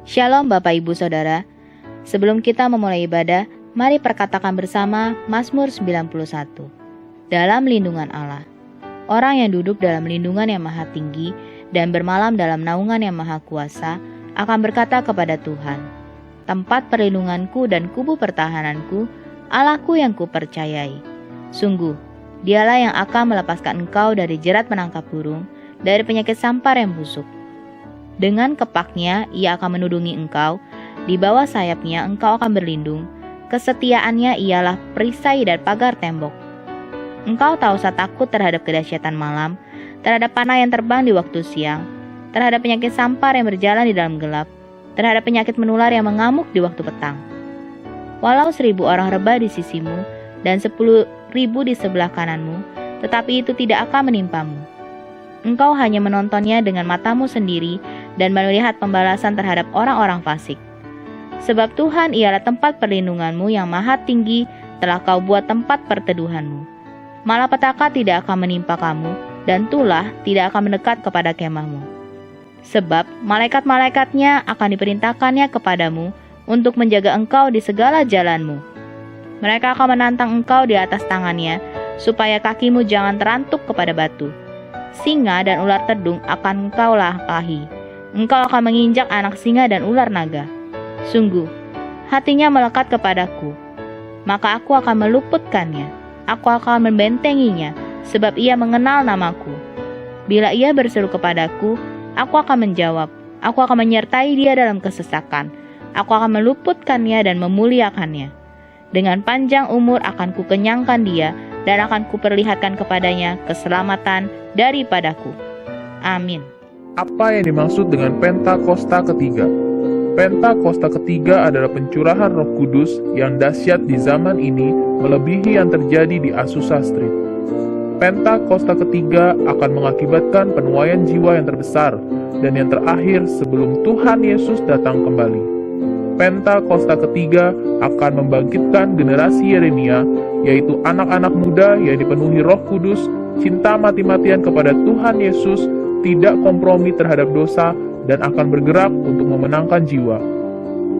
Shalom Bapak Ibu Saudara. Sebelum kita memulai ibadah, mari perkatakan bersama Mazmur 91. Dalam lindungan Allah. Orang yang duduk dalam lindungan yang maha tinggi dan bermalam dalam naungan yang maha kuasa akan berkata kepada Tuhan, tempat perlindunganku dan kubu pertahananku, Allahku yang kupercayai. Sungguh, dialah yang akan melepaskan engkau dari jerat menangkap burung, dari penyakit sampar yang busuk. Dengan kepaknya ia akan menudungi engkau, di bawah sayapnya engkau akan berlindung, kesetiaannya ialah perisai dan pagar tembok. Engkau tak usah takut terhadap kedahsyatan malam, terhadap panah yang terbang di waktu siang, terhadap penyakit sampar yang berjalan di dalam gelap, terhadap penyakit menular yang mengamuk di waktu petang. Walau 1.000 orang rebah di sisimu, dan 10.000 di sebelah kananmu, tetapi itu tidak akan menimpamu. Engkau hanya menontonnya dengan matamu sendiri dan melihat pembalasan terhadap orang-orang fasik. Sebab Tuhan ialah tempat perlindunganmu yang maha tinggi, telah kau buat tempat perteduhanmu. Malapetaka tidak akan menimpa kamu, dan tulah tidak akan mendekat kepada kemahmu. Sebab malaikat-malaikatnya akan diperintahkannya kepadamu untuk menjaga engkau di segala jalanmu. Mereka akan menantang engkau di atas tangannya, supaya kakimu jangan terantuk kepada batu. Singa dan ular tedung akan engkau lampahi. Engkau akan menginjak anak singa dan ular naga. Sungguh, hatinya melekat kepadaku. Maka aku akan meluputkannya. Aku akan membentenginya, sebab ia mengenal namaku. Bila ia berseru kepadaku, aku akan menjawab. Aku akan menyertai dia dalam kesesakan. Aku akan meluputkannya dan memuliakannya. Dengan panjang umur akan kukenyangkan dia, dan akan kuperlihatkan kepadanya keselamatan daripadaku. Amin. Apa yang dimaksud dengan Pentakosta ketiga? Pentakosta ketiga adalah pencurahan Roh Kudus yang dahsyat di zaman ini melebihi yang terjadi di Azusa Street. Pentakosta ketiga akan mengakibatkan penuaian jiwa yang terbesar dan yang terakhir sebelum Tuhan Yesus datang kembali. Pentakosta ketiga akan membangkitkan generasi Yeremia, yaitu anak-anak muda yang dipenuhi Roh Kudus, cinta mati-matian kepada Tuhan Yesus, tidak kompromi terhadap dosa, dan akan bergerak untuk memenangkan jiwa.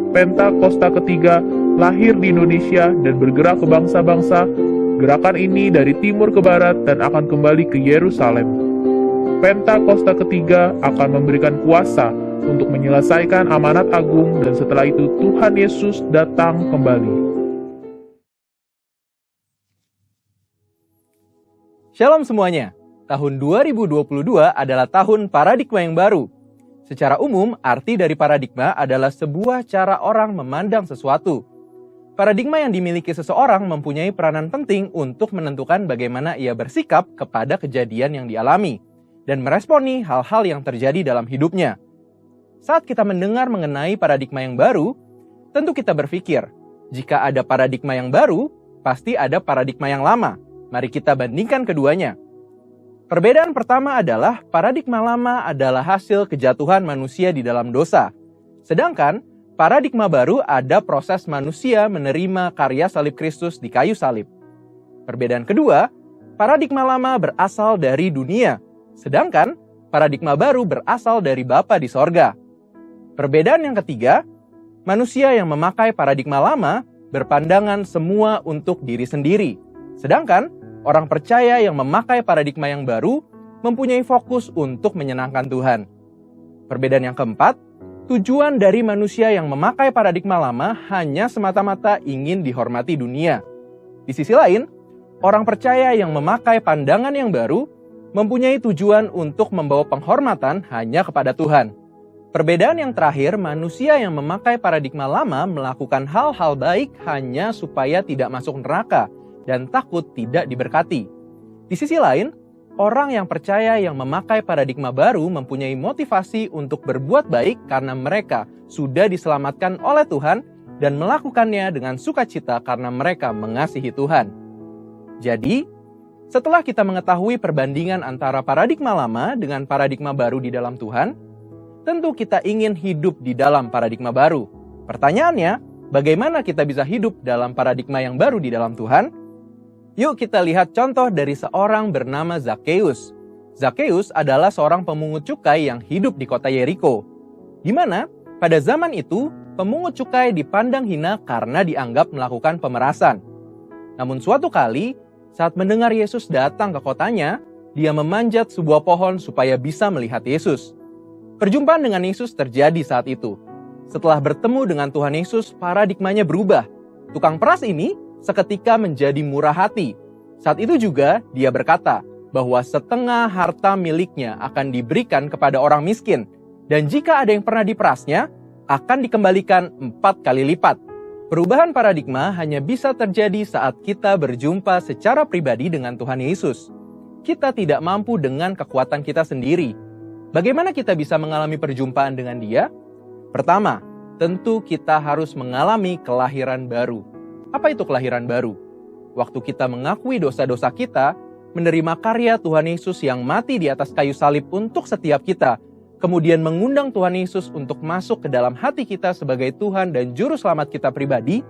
Pentakosta ketiga lahir di Indonesia dan bergerak ke bangsa-bangsa. Gerakan ini dari timur ke barat dan akan kembali ke Yerusalem. Pentakosta ketiga akan memberikan kuasa untuk menyelesaikan amanat agung, dan setelah itu Tuhan Yesus datang kembali. Shalom semuanya. Tahun 2022 adalah tahun paradigma yang baru. Secara umum, arti dari paradigma adalah sebuah cara orang memandang sesuatu. Paradigma yang dimiliki seseorang mempunyai peranan penting untuk menentukan bagaimana ia bersikap kepada kejadian yang dialami dan meresponi hal-hal yang terjadi dalam hidupnya. Saat kita mendengar mengenai paradigma yang baru, tentu kita berpikir, jika ada paradigma yang baru, pasti ada paradigma yang lama. Mari kita bandingkan keduanya. Perbedaan pertama adalah paradigma lama adalah hasil kejatuhan manusia di dalam dosa. Sedangkan paradigma baru ada proses manusia menerima karya salib Kristus di kayu salib. Perbedaan kedua, paradigma lama berasal dari dunia, sedangkan paradigma baru berasal dari Bapa di sorga. Perbedaan yang ketiga, manusia yang memakai paradigma lama berpandangan semua untuk diri sendiri. Sedangkan orang percaya yang memakai paradigma yang baru mempunyai fokus untuk menyenangkan Tuhan. Perbedaan yang keempat, tujuan dari manusia yang memakai paradigma lama hanya semata-mata ingin dihormati dunia. Di sisi lain, orang percaya yang memakai pandangan yang baru mempunyai tujuan untuk membawa penghormatan hanya kepada Tuhan. Perbedaan yang terakhir, manusia yang memakai paradigma lama melakukan hal-hal baik hanya supaya tidak masuk neraka dan takut tidak diberkati. Di sisi lain, orang yang percaya yang memakai paradigma baru mempunyai motivasi untuk berbuat baik karena mereka sudah diselamatkan oleh Tuhan dan melakukannya dengan sukacita karena mereka mengasihi Tuhan. Jadi, setelah kita mengetahui perbandingan antara paradigma lama dengan paradigma baru di dalam Tuhan, tentu kita ingin hidup di dalam paradigma baru. Pertanyaannya, bagaimana kita bisa hidup dalam paradigma yang baru di dalam Tuhan? Yuk kita lihat contoh dari seorang bernama Zakheus. Zakheus adalah seorang pemungut cukai yang hidup di kota Yeriko, di mana Pada zaman itu, pemungut cukai dipandang hina karena dianggap melakukan pemerasan. Namun suatu kali, saat mendengar Yesus datang ke kotanya, dia memanjat sebuah pohon supaya bisa melihat Yesus. Perjumpaan dengan Yesus terjadi saat itu. Setelah bertemu dengan Tuhan Yesus, paradigmanya berubah. Tukang peras ini seketika menjadi murah hati. Saat itu juga dia berkata bahwa setengah harta miliknya akan diberikan kepada orang miskin. Dan jika ada yang pernah diperasnya, akan dikembalikan 4 kali lipat. Perubahan paradigma hanya bisa terjadi saat kita berjumpa secara pribadi dengan Tuhan Yesus. Kita tidak mampu dengan kekuatan kita sendiri. Bagaimana kita bisa mengalami perjumpaan dengan Dia? Pertama, tentu kita harus mengalami kelahiran baru. Apa itu kelahiran baru? Waktu kita mengakui dosa-dosa kita, menerima karya Tuhan Yesus yang mati di atas kayu salib untuk setiap kita, kemudian mengundang Tuhan Yesus untuk masuk ke dalam hati kita sebagai Tuhan dan Juru Selamat kita pribadi,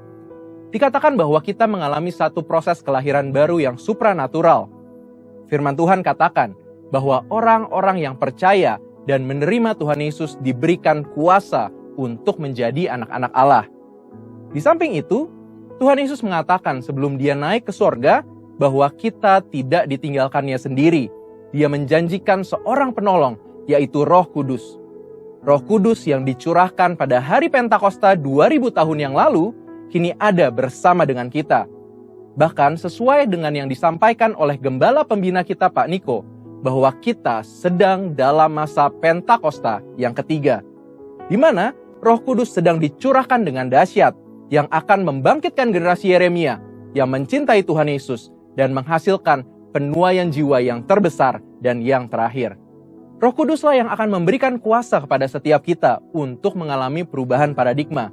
dikatakan bahwa kita mengalami satu proses kelahiran baru yang supranatural. Firman Tuhan katakan bahwa orang-orang yang percaya dan menerima Tuhan Yesus diberikan kuasa untuk menjadi anak-anak Allah. Di samping itu, Tuhan Yesus mengatakan sebelum Dia naik ke sorga bahwa kita tidak ditinggalkannya sendiri. Dia menjanjikan seorang penolong, yaitu Roh Kudus. Roh Kudus yang dicurahkan pada hari Pentakosta 2000 tahun yang lalu, kini ada bersama dengan kita. Bahkan sesuai dengan yang disampaikan oleh Gembala Pembina kita Pak Niko, bahwa kita sedang dalam masa Pentakosta yang ketiga, di mana Roh Kudus sedang dicurahkan dengan dahsyat, yang akan membangkitkan generasi Yeremia yang mencintai Tuhan Yesus dan menghasilkan penuaian jiwa yang terbesar dan yang terakhir. Roh Kuduslah yang akan memberikan kuasa kepada setiap kita untuk mengalami perubahan paradigma.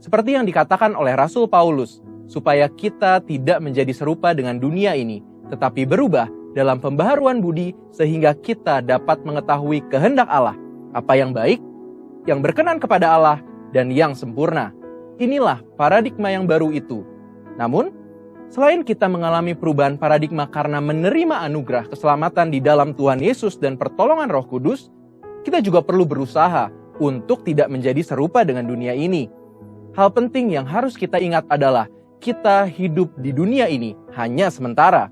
Seperti yang dikatakan oleh Rasul Paulus, supaya kita tidak menjadi serupa dengan dunia ini, tetapi berubah dalam pembaharuan budi sehingga kita dapat mengetahui kehendak Allah, apa yang baik, yang berkenan kepada Allah, dan yang sempurna. Inilah paradigma yang baru itu. Namun, selain kita mengalami perubahan paradigma karena menerima anugerah keselamatan di dalam Tuhan Yesus dan pertolongan Roh Kudus, kita juga perlu berusaha untuk tidak menjadi serupa dengan dunia ini. Hal penting yang harus kita ingat adalah kita hidup di dunia ini hanya sementara.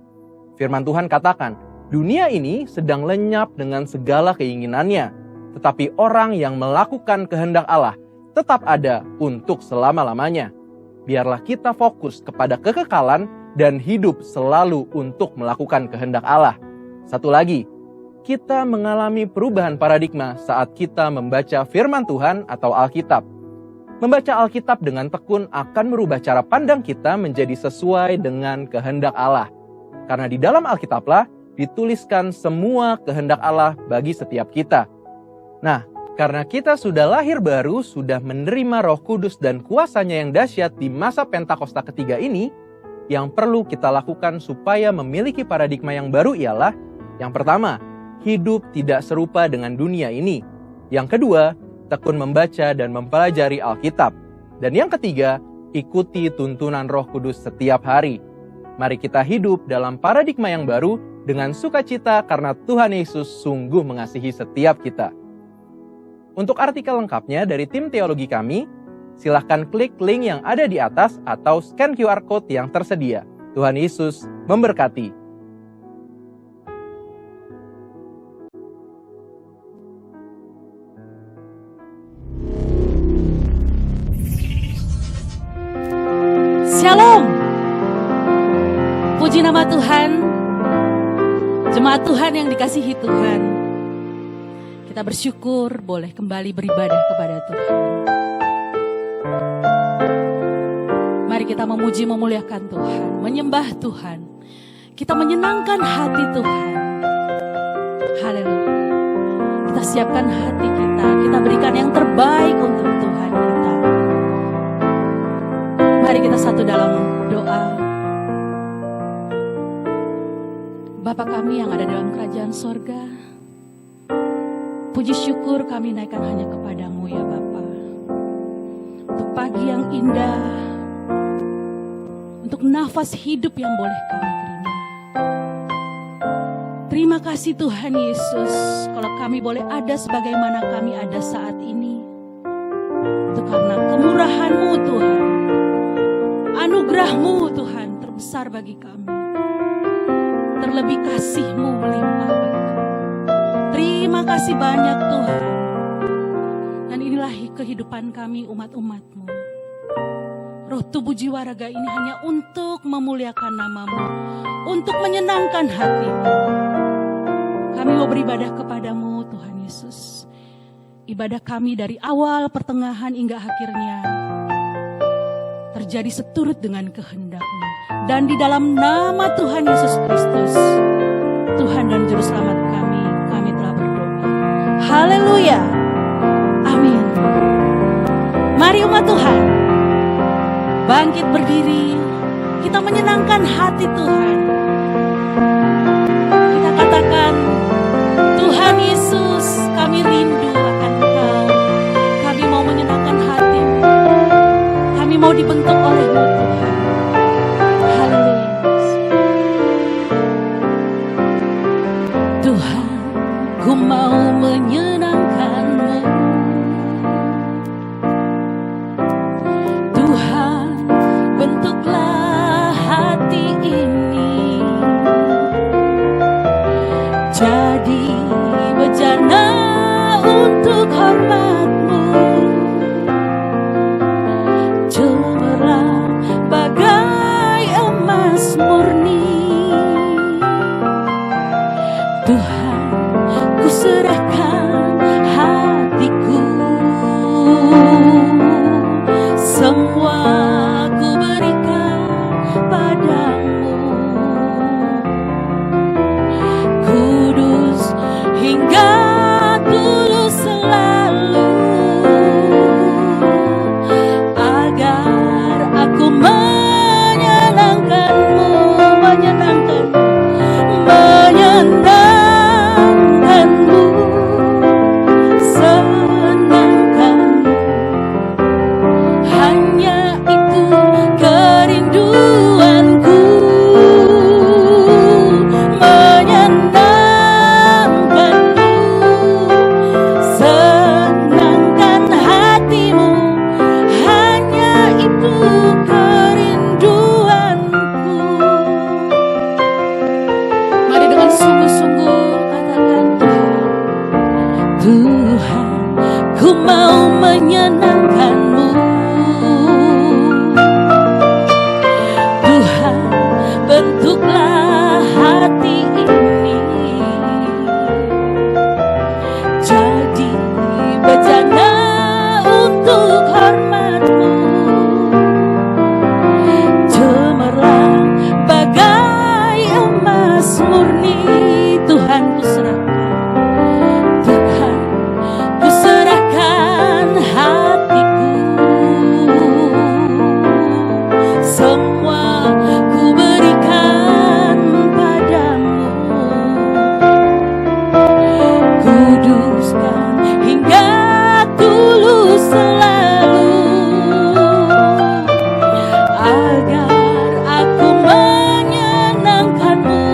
Firman Tuhan katakan, dunia ini sedang lenyap dengan segala keinginannya, tetapi orang yang melakukan kehendak Allah tetap ada untuk selama-lamanya. Biarlah kita fokus kepada kekekalan dan hidup selalu untuk melakukan kehendak Allah. Satu lagi, kita mengalami perubahan paradigma saat kita membaca firman Tuhan atau Alkitab. Membaca Alkitab dengan tekun akan merubah cara pandang kita menjadi sesuai dengan kehendak Allah. Karena di dalam Alkitablah dituliskan semua kehendak Allah bagi setiap kita. Nah, karena kita sudah lahir baru, sudah menerima Roh Kudus dan kuasanya yang dahsyat di masa Pentakosta ketiga ini, yang perlu kita lakukan supaya memiliki paradigma yang baru ialah, yang pertama, hidup tidak serupa dengan dunia ini. Yang kedua, tekun membaca dan mempelajari Alkitab. Dan yang ketiga, ikuti tuntunan Roh Kudus setiap hari. Mari kita hidup dalam paradigma yang baru dengan sukacita karena Tuhan Yesus sungguh mengasihi setiap kita. Untuk artikel lengkapnya dari tim teologi kami, silahkan klik link yang ada di atas atau scan QR Code yang tersedia. Tuhan Yesus memberkati. Shalom. Puji nama Tuhan. Jemaat Tuhan yang dikasihi Tuhan. Kita bersyukur boleh kembali beribadah kepada Tuhan. Mari kita memuji memuliakan Tuhan, menyembah Tuhan. Kita menyenangkan hati Tuhan. Haleluya. Kita siapkan hati kita berikan yang terbaik untuk Tuhan kita. Mari kita satu dalam doa. Bapa kami yang ada dalam kerajaan sorga, puji syukur kami naikkan hanya kepadamu ya Bapa. Untuk pagi yang indah, untuk nafas hidup yang boleh kami terima. Terima kasih Tuhan Yesus, kalau kami boleh ada sebagaimana kami ada saat ini. Itu karena kemurahan-Mu Tuhan, anugerah-Mu Tuhan terbesar bagi kami. Terlebih kasih-Mu melimpah bagi kami. Terima kasih banyak Tuhan. Dan inilah kehidupan kami umat-umat-Mu. Roh tubuh jiwa raga ini hanya untuk memuliakan nama-Mu, untuk menyenangkan hati-Mu. Kami mau beribadah kepadamu Tuhan Yesus. Ibadah kami dari awal, pertengahan hingga akhirnya terjadi seturut dengan kehendak-Mu. Dan di dalam nama Tuhan Yesus Kristus, Tuhan dan Juru Selamat kami telah berdoa. Haleluya. Amin. Mari umat Tuhan, bangkit berdiri, kita menyenangkan hati Tuhan. Kita katakan, Tuhan Yesus, kami rindu akan Engkau. Kami mau menyenangkan hati-Mu. Kami mau dibentuk oleh-Mu Tuhan. Haleluya. Tuhan, ku mau menyenangkan-Mu. Tuhan, bentuklah hati ini jadi bejana untuk hormat-Mu, cemerlang bagai emas murni. Tuhan, ku serahkan hatiku, semua ku berikan padamu. Kudus hingga tulus selalu, agar aku menyenangkan-Mu, menyenangkan-Mu, senangkan-Mu. Hanya itu kerinduanku, menyenangkan-Mu, senangkan hati-Mu. Hanya itu kerinduanku. Mari dengan sungguh-sungguh katakan, Tuhan, ku mau menyenangkan-Mu. Tuhan, bentuklah hati ini jadi bejana untuk hormat-Mu, cemerlang bagai emas murni. Tuhan, ku serahkan, Tuhan, ku serahkan hatiku, semua ku berikan padamu. Kuduskan hingga tulus selalu, agar aku menyenangkan-Mu,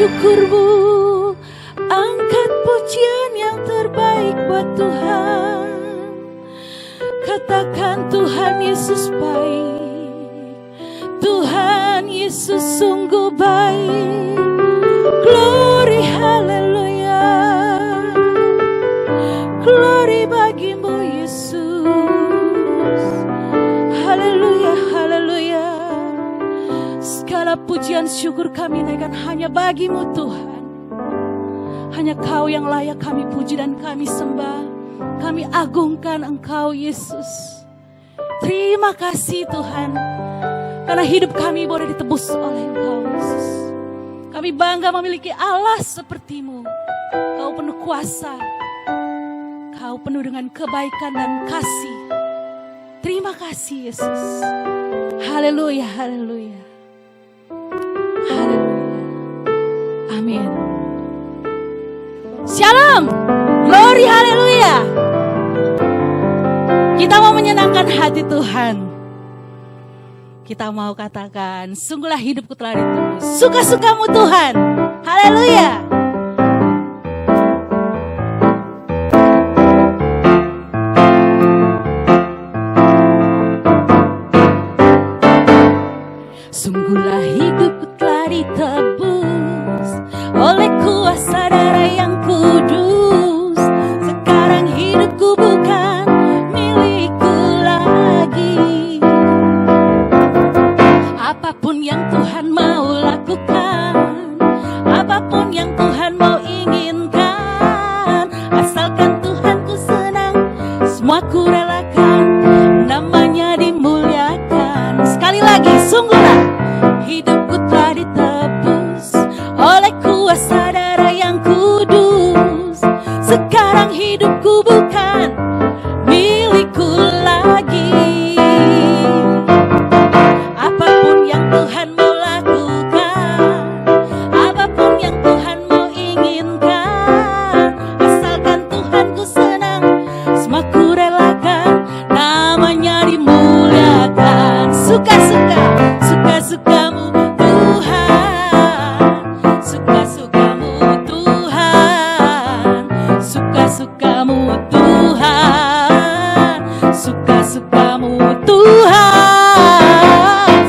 syukurmu, angkat pujian yang terbaik buat Tuhan. Katakan Tuhan Yesus baik, Tuhan Yesus sungguh baik. Glory haleluya, glory bagimu Yesus. Haleluya, haleluya. Segala pujian syukur kami naikkan hanya bagimu Tuhan. Hanya Kau yang layak kami puji dan kami sembah. Kami agungkan Engkau Yesus. Terima kasih Tuhan, karena hidup kami boleh ditebus oleh Engkau Yesus. Kami bangga memiliki Allah seperti-Mu. Kau penuh kuasa, Kau penuh dengan kebaikan dan kasih. Terima kasih Yesus. Haleluya, haleluya, haleluya. Amin. Shalom, glory, haleluya. Kita mau menyenangkan hati Tuhan. Kita mau katakan, sungguhlah hidupku telah ditebus. Suka-sukamu Tuhan. Haleluya. Sungguhlah hidupku telah ditebus oleh kuasa darah yang kudus. Sekarang hidupku bukan milikku lagi. Apapun yang Tuhan mau lakukan, apapun yang Tuhan mau inginkan, asalkan Tuhan ku senang, semua ku relakan, namanya dimuliakan. Sekali lagi, sungguhlah hidupku telah ditebus oleh kuasa darah yang kudus. Sekarang hidupku bukan milikku lagi. Apapun yang Tuhan mau lakukan, apapun yang Tuhan mau inginkan, asalkan Tuhan ku senang, semua ku relakan, namanya dimuliakan. Suka-suka, suka-sukamu Tuhan, suka-sukamu Tuhan, suka-sukamu Tuhan, suka-sukamu Tuhan,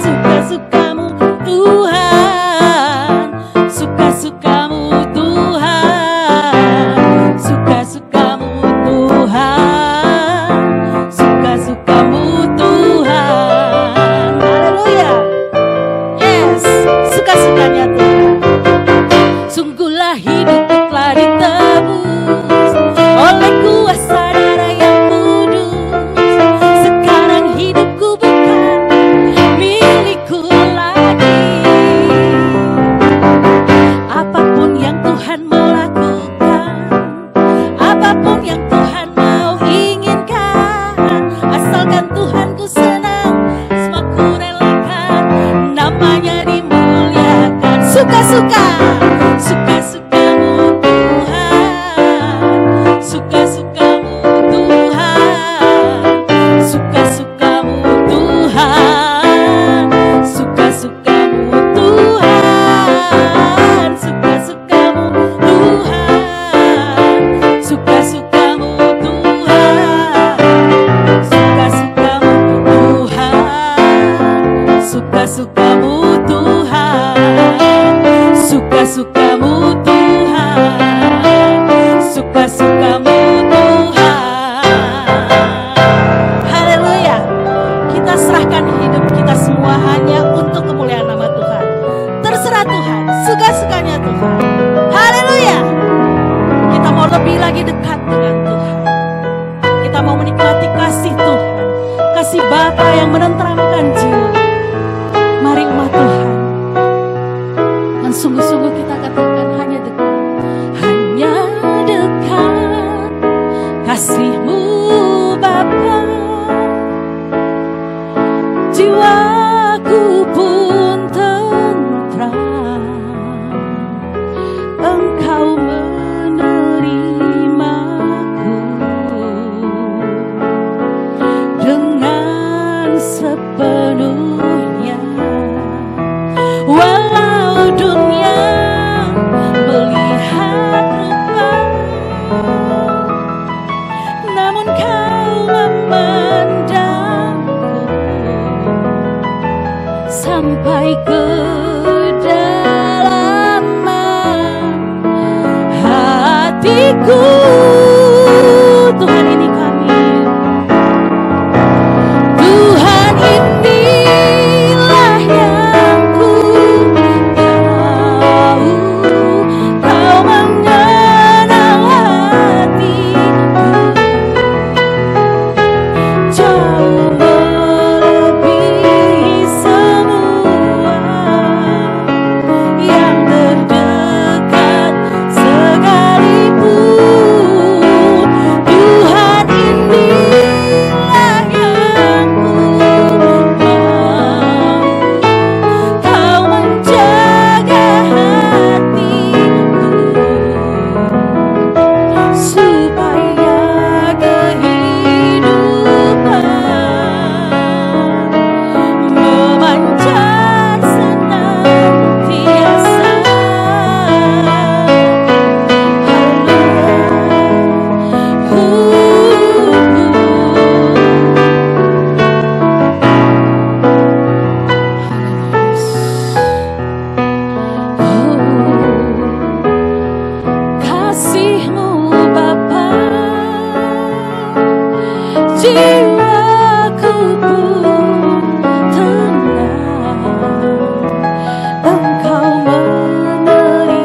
suka-sukamu Tuhan, suka-sukamu Tuhan, suka-sukamu Tuhan, suka-sukamu Tuhan. Haleluya. Yes, suka-sukanya Tuhan. Sungguhlah hidupku telah ditebus oleh kuasa darah yang kudus. Sekarang hidupku bukan milikku lagi. Apapun yang Tuhan mau lakukan, apapun yang Tuhan mau inginkan, asalkan Tuhan ku senang, semua ku relakan, namanya dimuliakan. Suka-suka, suka-sukamu Tuhan, suka-sukamu Tuhan, suka-sukamu Tuhan, suka-sukamu Tuhan, suka-sukamu Tuhan, suka-sukamu Tuhan, suka-sukamu Tuhan, suka-sukamu Tuhan, suka-sukamu Tuhan, suka-sukamu Tuhan. Haleluya. Kita serahkan hidup kita semua hanya untuk kemuliaan nama Tuhan. Terserah Tuhan, suka-sukanya Tuhan. Haleluya. Kita mau lebih lagi dekat dengan Tuhan. Kita mau menikmati kasih Tuhan, kasih Bapa yang menenteramkan jiwa. Mari umat Tuhan, dan sungguh-sungguh kita katakan hanya dekat, hanya dekat kasih-Mu Bapa. Jiwaku pun tentram, Engkau menerimaku dengan sepenuhnya. Walau dunia sampai kedalaman hatiku. Tuhan, ini kami. Tuhan, inilah yang ku tahu, Kau mengenal hatiku jauh melebihi semua yang terdekat sekalipun. Tuhan, inilah yang ku mau, Kau menjaga hatiku supaya kehidupan memancar senantiasa. Kasih-Mu Bapa, jiwaku pun tenang. Engkau menerimaku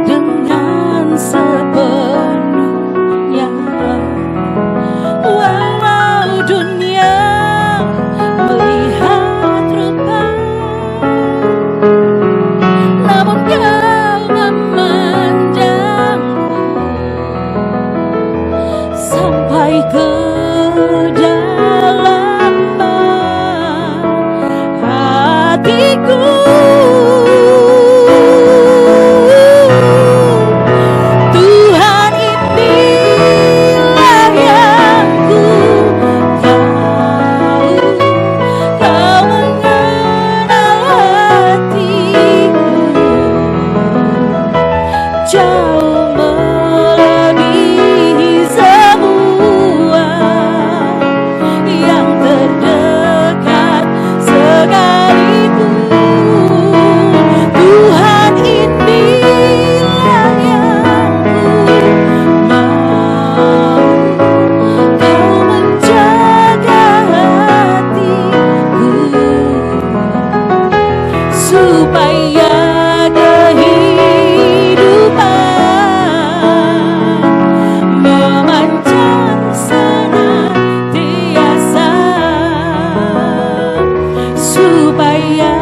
dengan sepenuhnya. Walau dunia melihat rupa, namun Kau memandangku sampai kedalaman hatiku. Tuhan, inilah yang ku tahu, Kau mengenal hatiku jauh melebihi semua yang terdekat sekalipun. Tuhan, inilah yang ku mau, Kau menjaga hatiku supaya kehidupan memancar senantiasa, supaya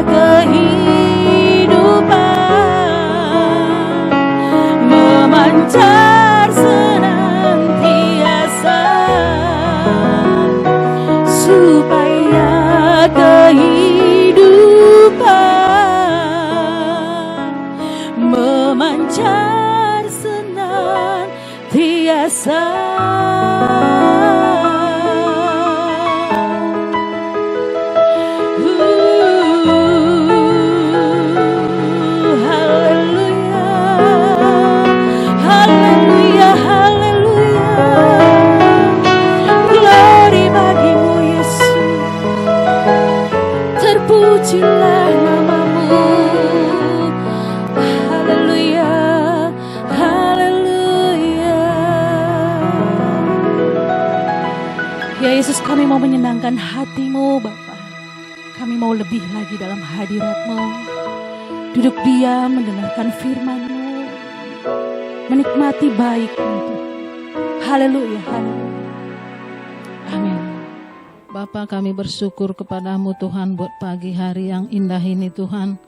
kehidupan memancar senantiasa, supaya kehidupan memancar senantiasa. Haleluya, haleluya, haleluya. Glory bagi-Mu Yesus, terpujilah nama-Mu. Haleluya, haleluya. Ya Yesus, kami mau menyenangkan hati-Mu Bapa. Kami mau lebih lagi dalam hadirat-Mu, duduk diam mendengarkan firman-Mu, menikmati baik-Mu Tuhan. Haleluya, haleluya. Amin. Bapa, kami bersyukur kepadamu Tuhan buat pagi hari yang indah ini Tuhan.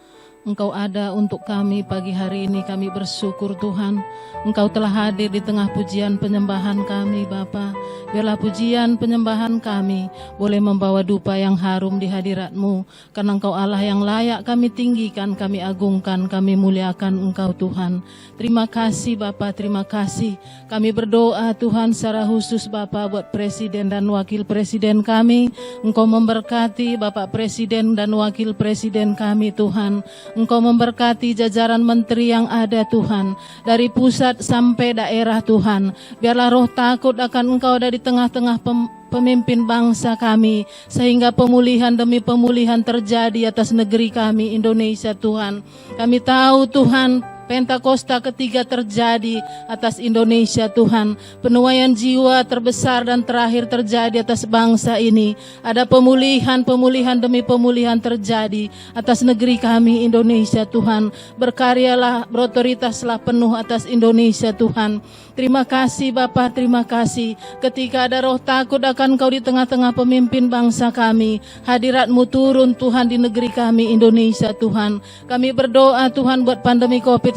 Engkau ada untuk kami pagi hari ini, kami bersyukur Tuhan. Engkau telah hadir di tengah pujian penyembahan kami Bapa. Biarlah pujian penyembahan kami boleh membawa dupa yang harum di hadirat-Mu. Karena Engkau Allah yang layak kami tinggikan, kami agungkan, kami muliakan Engkau Tuhan. Terima kasih Bapa, terima kasih. Kami berdoa Tuhan secara khusus Bapa buat Presiden dan Wakil Presiden kami. Engkau memberkati Bapak Presiden dan Wakil Presiden kami Tuhan. Engkau memberkati jajaran menteri yang ada Tuhan, dari pusat sampai daerah Tuhan. Biarlah roh takut akan Engkau ada di tengah-tengah pemimpin bangsa kami, sehingga pemulihan demi pemulihan terjadi atas negeri kami Indonesia Tuhan. Kami tahu Tuhan, Pentakosta ketiga terjadi atas Indonesia Tuhan. Penuaian jiwa terbesar dan terakhir terjadi atas bangsa ini. Ada pemulihan demi pemulihan terjadi atas negeri kami Indonesia Tuhan. Berkaryalah, berotoritaslah penuh atas Indonesia Tuhan. Terima kasih Bapa, terima kasih. Ketika ada roh takut akan Kau di tengah-tengah pemimpin bangsa kami, hadirat-Mu turun Tuhan di negeri kami Indonesia Tuhan. Kami berdoa Tuhan buat pandemi COVID-19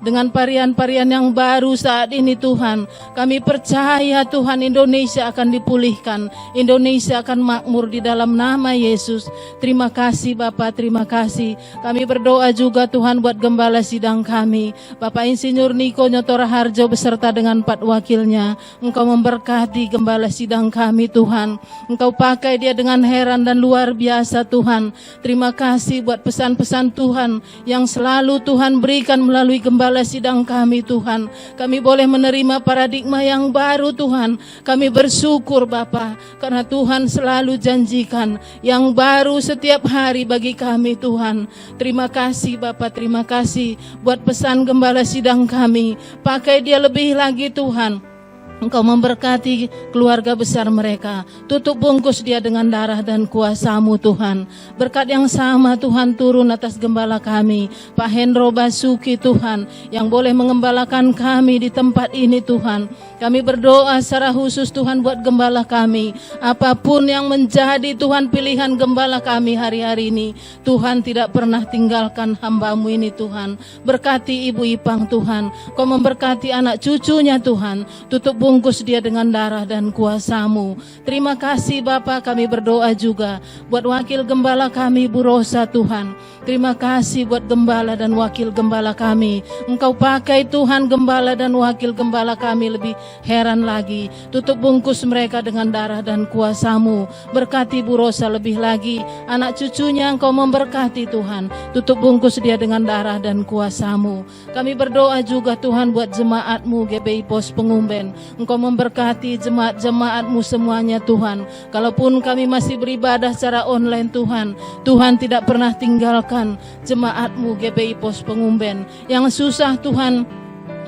dengan varian-varian yang baru saat ini Tuhan. Kami percaya Tuhan Indonesia akan dipulihkan, Indonesia akan makmur di dalam nama Yesus. Terima kasih Bapa, terima kasih. Kami berdoa juga Tuhan buat gembala sidang kami, Bapak Insinyur Niko Nyotora Harjo beserta dengan 4 wakilnya. Engkau memberkati gembala sidang kami Tuhan. Engkau pakai dia dengan heran dan luar biasa Tuhan. Terima kasih buat pesan-pesan Tuhan yang selalu Tuhan berikan melalui gembala sidang kami Tuhan. Kami boleh menerima paradigma yang baru Tuhan. Kami bersyukur Bapa, karena Tuhan selalu janjikan yang baru setiap hari bagi kami Tuhan. Terima kasih Bapa, terima kasih buat pesan gembala sidang kami. Pakai dia lebih lagi Tuhan. Engkau memberkati keluarga besar mereka. Tutup bungkus dia dengan darah dan kuasa-Mu Tuhan. Berkat yang sama Tuhan turun atas gembala kami, Pak Hendro Basuki Tuhan, yang boleh mengembalakan kami di tempat ini Tuhan. Kami berdoa secara khusus Tuhan buat gembala kami. Apapun yang menjadi Tuhan pilihan gembala kami hari-hari ini, Tuhan tidak pernah tinggalkan hamba-Mu ini Tuhan. Berkati Ibu Ipang Tuhan. Kau memberkati anak cucunya Tuhan. Tutup bungkus dia dengan darah dan kuasa-Mu. Terima kasih Bapa, kami berdoa juga buat wakil gembala kami Bu Rosa Tuhan. Terima kasih buat gembala dan wakil gembala kami. Engkau pakai Tuhan gembala dan wakil gembala kami lebih heran lagi. Tutup bungkus mereka dengan darah dan kuasa-Mu. Berkati Bu Rosa lebih lagi. Anak cucunya Engkau memberkati Tuhan. Tutup bungkus dia dengan darah dan kuasa-Mu. Kami berdoa juga Tuhan buat jemaat-Mu GBI Pos Pengumben. Engkau memberkati jemaat-jemaat-Mu semuanya Tuhan. Kalaupun kami masih beribadah secara online Tuhan, Tuhan tidak pernah tinggalkan jemaat-Mu GBI Pos Pengumben. Yang susah Tuhan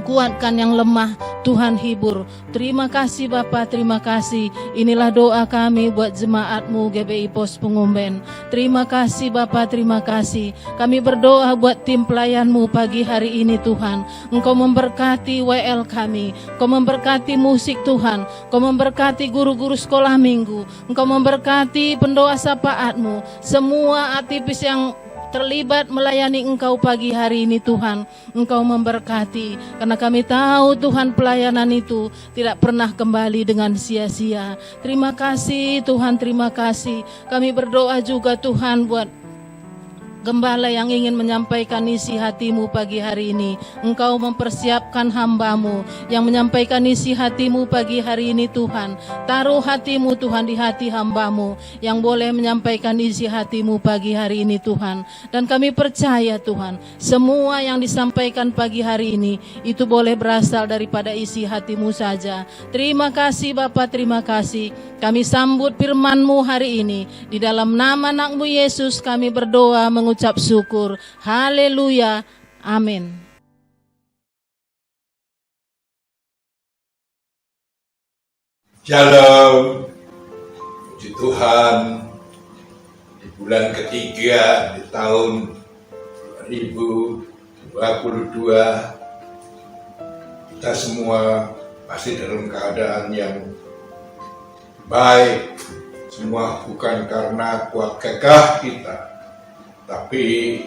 kuatkan, yang lemah Tuhan hibur. Terima kasih Bapa, terima kasih. Inilah doa kami buat jemaat-Mu GBI Pos Pengumben. Terima kasih Bapa, terima kasih. Kami berdoa buat tim pelayan-Mu pagi hari ini Tuhan. Engkau memberkati WL kami. Engkau memberkati musik Tuhan. Engkau memberkati guru-guru sekolah minggu. Engkau memberkati pendoa syafaat-Mu. Semua aktivis yang terlibat melayani Engkau pagi hari ini Tuhan. Engkau memberkati, karena kami tahu Tuhan pelayanan itu tidak pernah kembali dengan sia-sia. Terima kasih Tuhan, terima kasih. Kami berdoa juga Tuhan buat gembala yang ingin menyampaikan isi hati-Mu pagi hari ini. Engkau mempersiapkan hamba-Mu yang menyampaikan isi hati-Mu pagi hari ini Tuhan. Taruh hati-Mu Tuhan di hati hamba-Mu yang boleh menyampaikan isi hati-Mu pagi hari ini Tuhan. Dan kami percaya Tuhan, semua yang disampaikan pagi hari ini itu boleh berasal daripada isi hati-Mu saja. Terima kasih Bapa, terima kasih. Kami sambut firman-Mu hari ini. Di dalam nama anak-Mu Yesus kami berdoa mengucap syukur. Haleluya. Amin. Shalom. Puji Tuhan, di bulan ketiga di tahun 2022 kita semua pasti dalam keadaan yang baik. Semua bukan karena kuat gagah kita, tapi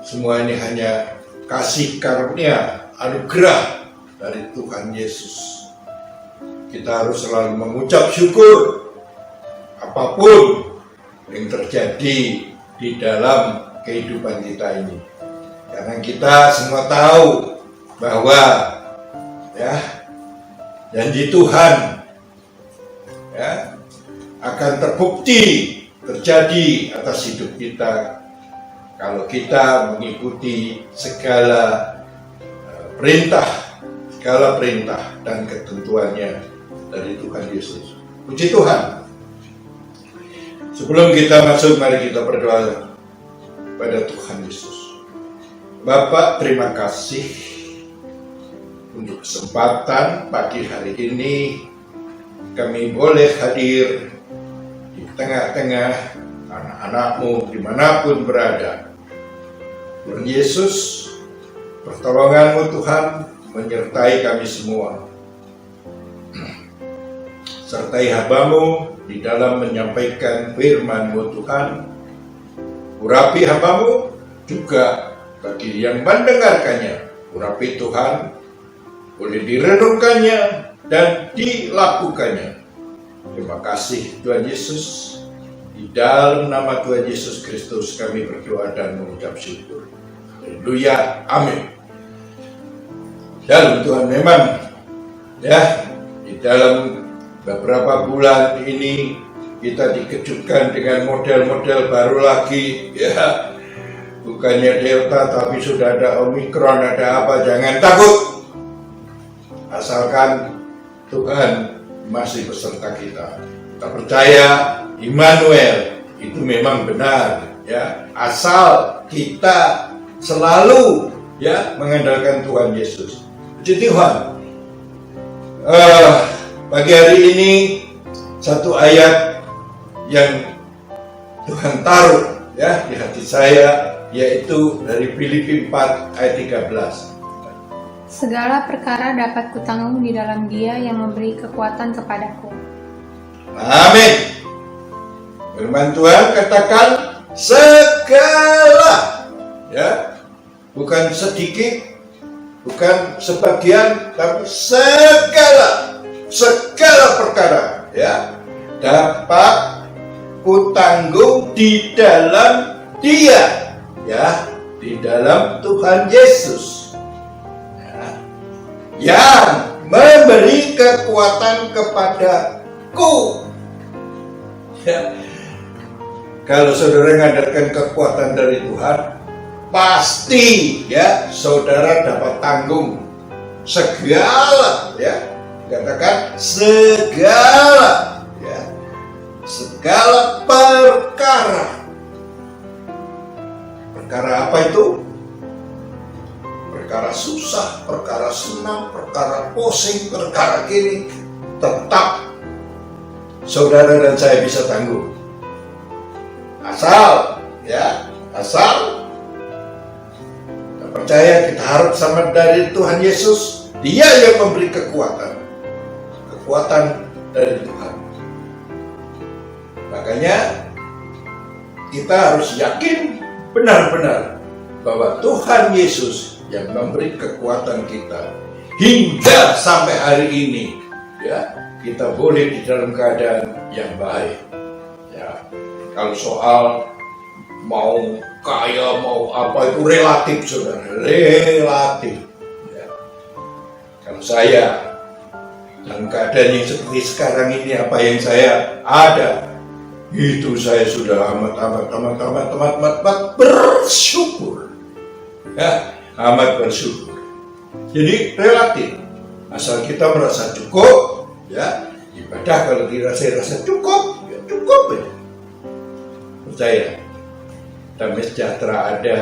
semua ini hanya kasih karunia, anugerah dari Tuhan Yesus. Kita harus selalu mengucap syukur apapun yang terjadi di dalam kehidupan kita ini. Karena kita semua tahu bahwa janji Tuhan akan terbukti terjadi atas hidup kita kalau kita mengikuti segala perintah dan ketentuannya dari Tuhan Yesus. Puji Tuhan. Sebelum kita masuk, mari kita berdoa pada Tuhan Yesus. Bapak, terima kasih untuk kesempatan pagi hari ini kami boleh hadir di tengah-tengah anak-anak-Mu dimanapun berada. Tuhan Yesus, pertolongan-Mu Tuhan menyertai kami semua. Sertai hamba-Mu di dalam menyampaikan firman-Mu Tuhan. Urapi hamba-Mu juga bagi yang mendengarkannya. Urapi Tuhan, boleh direnungkannya dan dilakukannya. Terima kasih Tuhan Yesus. Di dalam nama Tuhan Yesus Kristus kami berdoa dan mengucap syukur. Haleluya, amin. Dan Tuhan memang ya, di dalam beberapa bulan ini kita dikejutkan dengan model-model baru lagi, ya. Bukannya Delta tapi sudah ada Omikron, ada apa, jangan takut. Asalkan Tuhan masih beserta kita. Kita percaya Immanuel itu memang benar, ya. Asal kita selalu ya mengandalkan Tuhan Yesus. Puji Tuhan. Pagi hari ini satu ayat yang Tuhan taruh ya di hati saya, yaitu dari Filipi 4 ayat 13. Segala perkara dapat kutanggung di dalam Dia yang memberi kekuatan kepadaku. Amin. Firman Tuhan katakan segala, ya, bukan sedikit, bukan sebagian, tapi segala perkara, ya, dapat kutanggung di dalam Dia, ya, di dalam Tuhan Yesus, ya, yang memberi kekuatan kepadaku. Ya. Kalau saudara mengandalkan kekuatan dari Tuhan, pasti ya saudara dapat tanggung segala, ya. Katakan segala, ya, segala perkara. Perkara apa itu? Perkara susah, perkara senang, perkara pusing, perkara gini, tetap saudara dan saya bisa tanggung. Asal, ya, asal kita percaya, kita harap sama dari Tuhan Yesus. Dia yang memberi kekuatan dari Tuhan. Makanya kita harus yakin benar-benar bahwa Tuhan Yesus yang memberi kekuatan kita hingga sampai hari ini, ya, kita boleh di dalam keadaan yang baik. Ya, kalau soal mau kaya mau apa itu relatif, saudara, relatif. Ya. Kalau saya dalam keadaan yang seperti sekarang ini, apa yang saya ada, itu saya sudah amat bersyukur. Ya, amat bersyukur. Jadi relatif. Asal kita merasa cukup, ya, ibadah kalau dirasa cukup, ya cukup ya. Percaya. Damai sejahtera ada,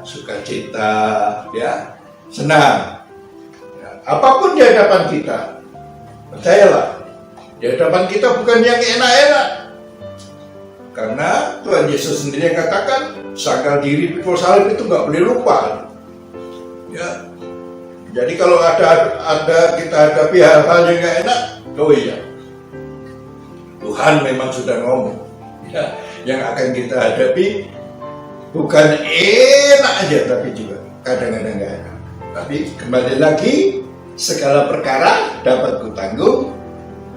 sukacita, ya, senang. Ya, apapun di hadapan kita, percayalah, di hadapan kita bukan yang enak-enak. Karena Tuhan Yesus sendiri yang katakan, sangkal diri pikul salib itu nggak boleh lupa. Ya, jadi kalau ada kita hadapi hal-hal yang nggak enak, oh iya, Tuhan memang sudah ngomong. Ya, yang akan kita hadapi bukan enak aja, tapi juga kadang-kadang nggak enak. Tapi kembali lagi, segala perkara dapat kutanggung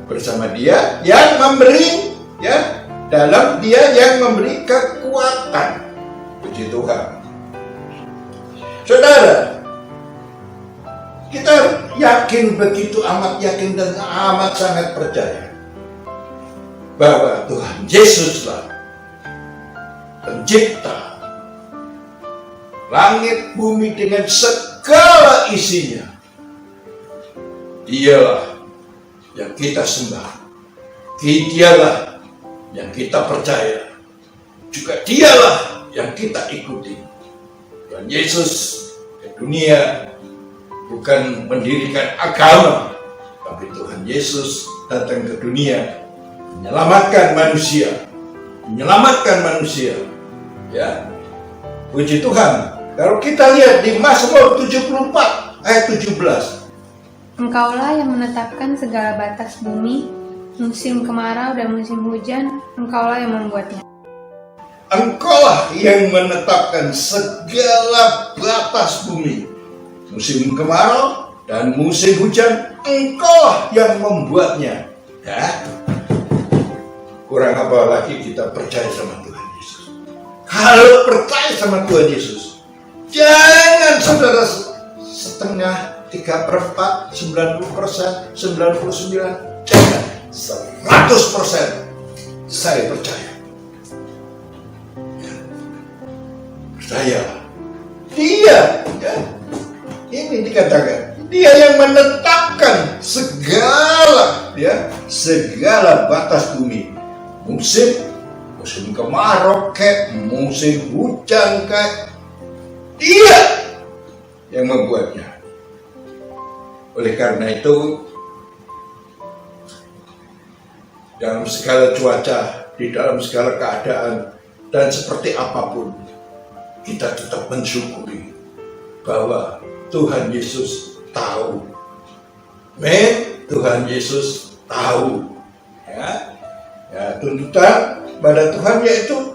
bersama Dia yang memberi, ya, dalam Dia yang memberi kekuatan. Puji Tuhan. Saudara, kita yakin, begitu amat yakin dan amat sangat percaya bahwa Tuhan Yesuslah pencipta langit bumi dengan segala isinya. Dialah yang kita sembah, Dialah yang kita percaya, juga dialah yang kita ikuti. Tuhan Yesus ke dunia bukan mendirikan agama, tapi Tuhan Yesus datang ke dunia menyelamatkan manusia. Ya, puji Tuhan. Kalau kita lihat di Mazmur 74 ayat 17, Engkaulah yang menetapkan segala batas bumi, musim kemarau dan musim hujan, Engkaulah yang membuatnya. Engkaulah yang menetapkan segala batas bumi, musim kemarau dan musim hujan, Engkaulah yang membuatnya. Ya, kurang apa lagi kita percaya sama Tuhan Yesus. Kalau percaya sama Tuhan Yesus, jangan saudara setengah, 3/4, 90%, 99%, jangan 100%. Saya percaya. Ya. Percaya. Dia, ya, ini dikatakan, dia yang menetapkan segala batas bumi. Musim kemarau kayak, musim hujan kayak, dia yang membuatnya. Oleh karena itu, dalam segala cuaca, di dalam segala keadaan, dan seperti apapun, kita tetap mensyukuri bahwa Tuhan Yesus tahu. Tuhan Yesus tahu. Ya, tuntutan pada Tuhan yaitu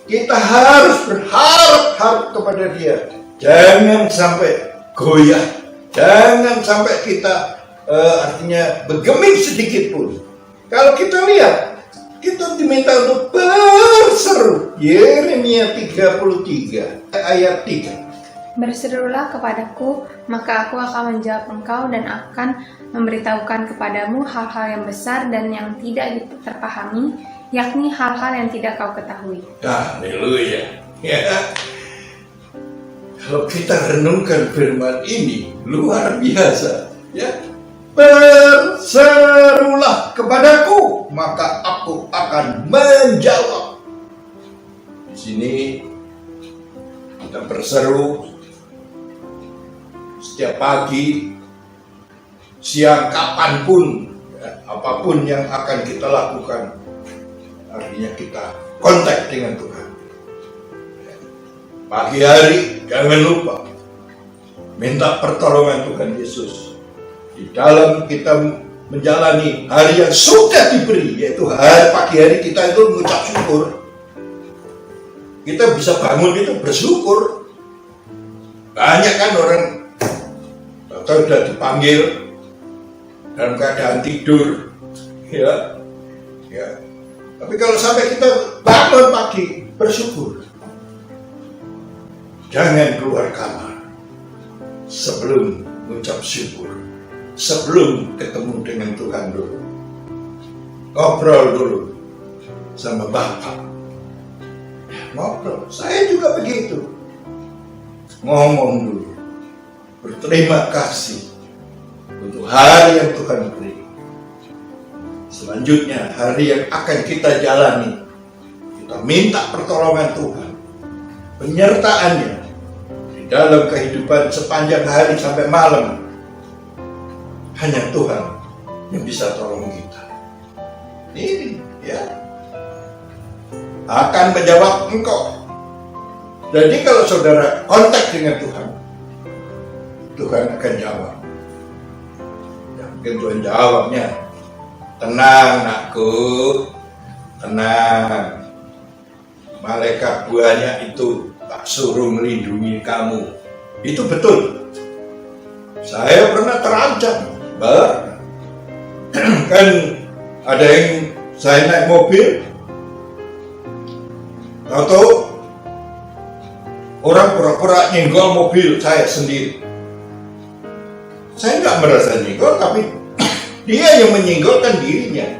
kita harus berharap kepada Dia. Jangan sampai goyah, jangan sampai kita artinya bergeming sedikit pun. Kalau kita lihat, kita diminta untuk berseru. Yeremia 33 ayat 3. Berserulah kepadaku, maka aku akan menjawab engkau dan akan memberitahukan kepadamu hal-hal yang besar dan yang tidak terpahami, yakni hal-hal yang tidak kau ketahui. Haleluya. Ya. Kalau kita renungkan firman ini, luar biasa. Ya. Berserulah kepadaku, maka aku akan menjawab. Di sini kita berseru setiap pagi, siang, kapanpun, ya, apapun yang akan kita lakukan, artinya kita kontak dengan Tuhan. Ya. Pagi hari, jangan lupa minta pertolongan Tuhan Yesus di dalam kita menjalani hari yang sudah diberi, yaitu pagi hari kita itu mengucap syukur. Kita bisa bangun itu bersyukur. Banyak kan orang atau sudah dipanggil dalam keadaan tidur, ya. Tapi kalau sampai kita bangun pagi bersyukur, jangan keluar kamar sebelum mengucap syukur, sebelum ketemu dengan Tuhan dulu, ngobrol dulu sama Bapak, ngobrol. Saya juga begitu, ngomong dulu. Berterima kasih untuk hari yang Tuhan beri. Selanjutnya, hari yang akan kita jalani, kita minta pertolongan Tuhan, penyertaannya di dalam kehidupan sepanjang hari sampai malam. Hanya Tuhan yang bisa tolong kita. Ini, ya, akan menjawab engkau. Jadi kalau saudara kontak dengan Tuhan, Tuhan akan jawab. Ya, mungkin Tuhan jawabnya, tenang nakku, tenang. Malaikat buahnya itu tak suruh melindungi kamu. Itu betul. Saya pernah terancam, kan ada yang saya naik mobil, tahu-tahu orang pura-pura nyenggol mobil saya sendiri. Saya nggak merasa nyenggol, tapi dia yang menyenggolkan dirinya.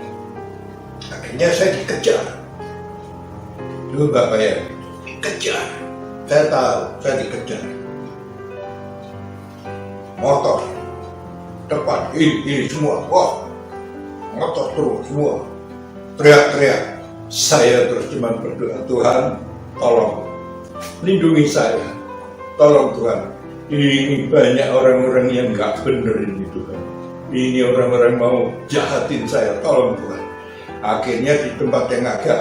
Akhirnya saya dikejar. Dulu Bapak ya, dikejar. Saya tahu, saya dikejar. Motor depan, ini semua, wah, motor terus semua. teriak-teriak. Saya terus cuma berdoa, Tuhan, tolong lindungi saya. Tolong Tuhan, ini banyak orang-orang yang gak bener ini Tuhan. Ini orang-orang mau jahatin saya, tolong Tuhan. Akhirnya di tempat yang agak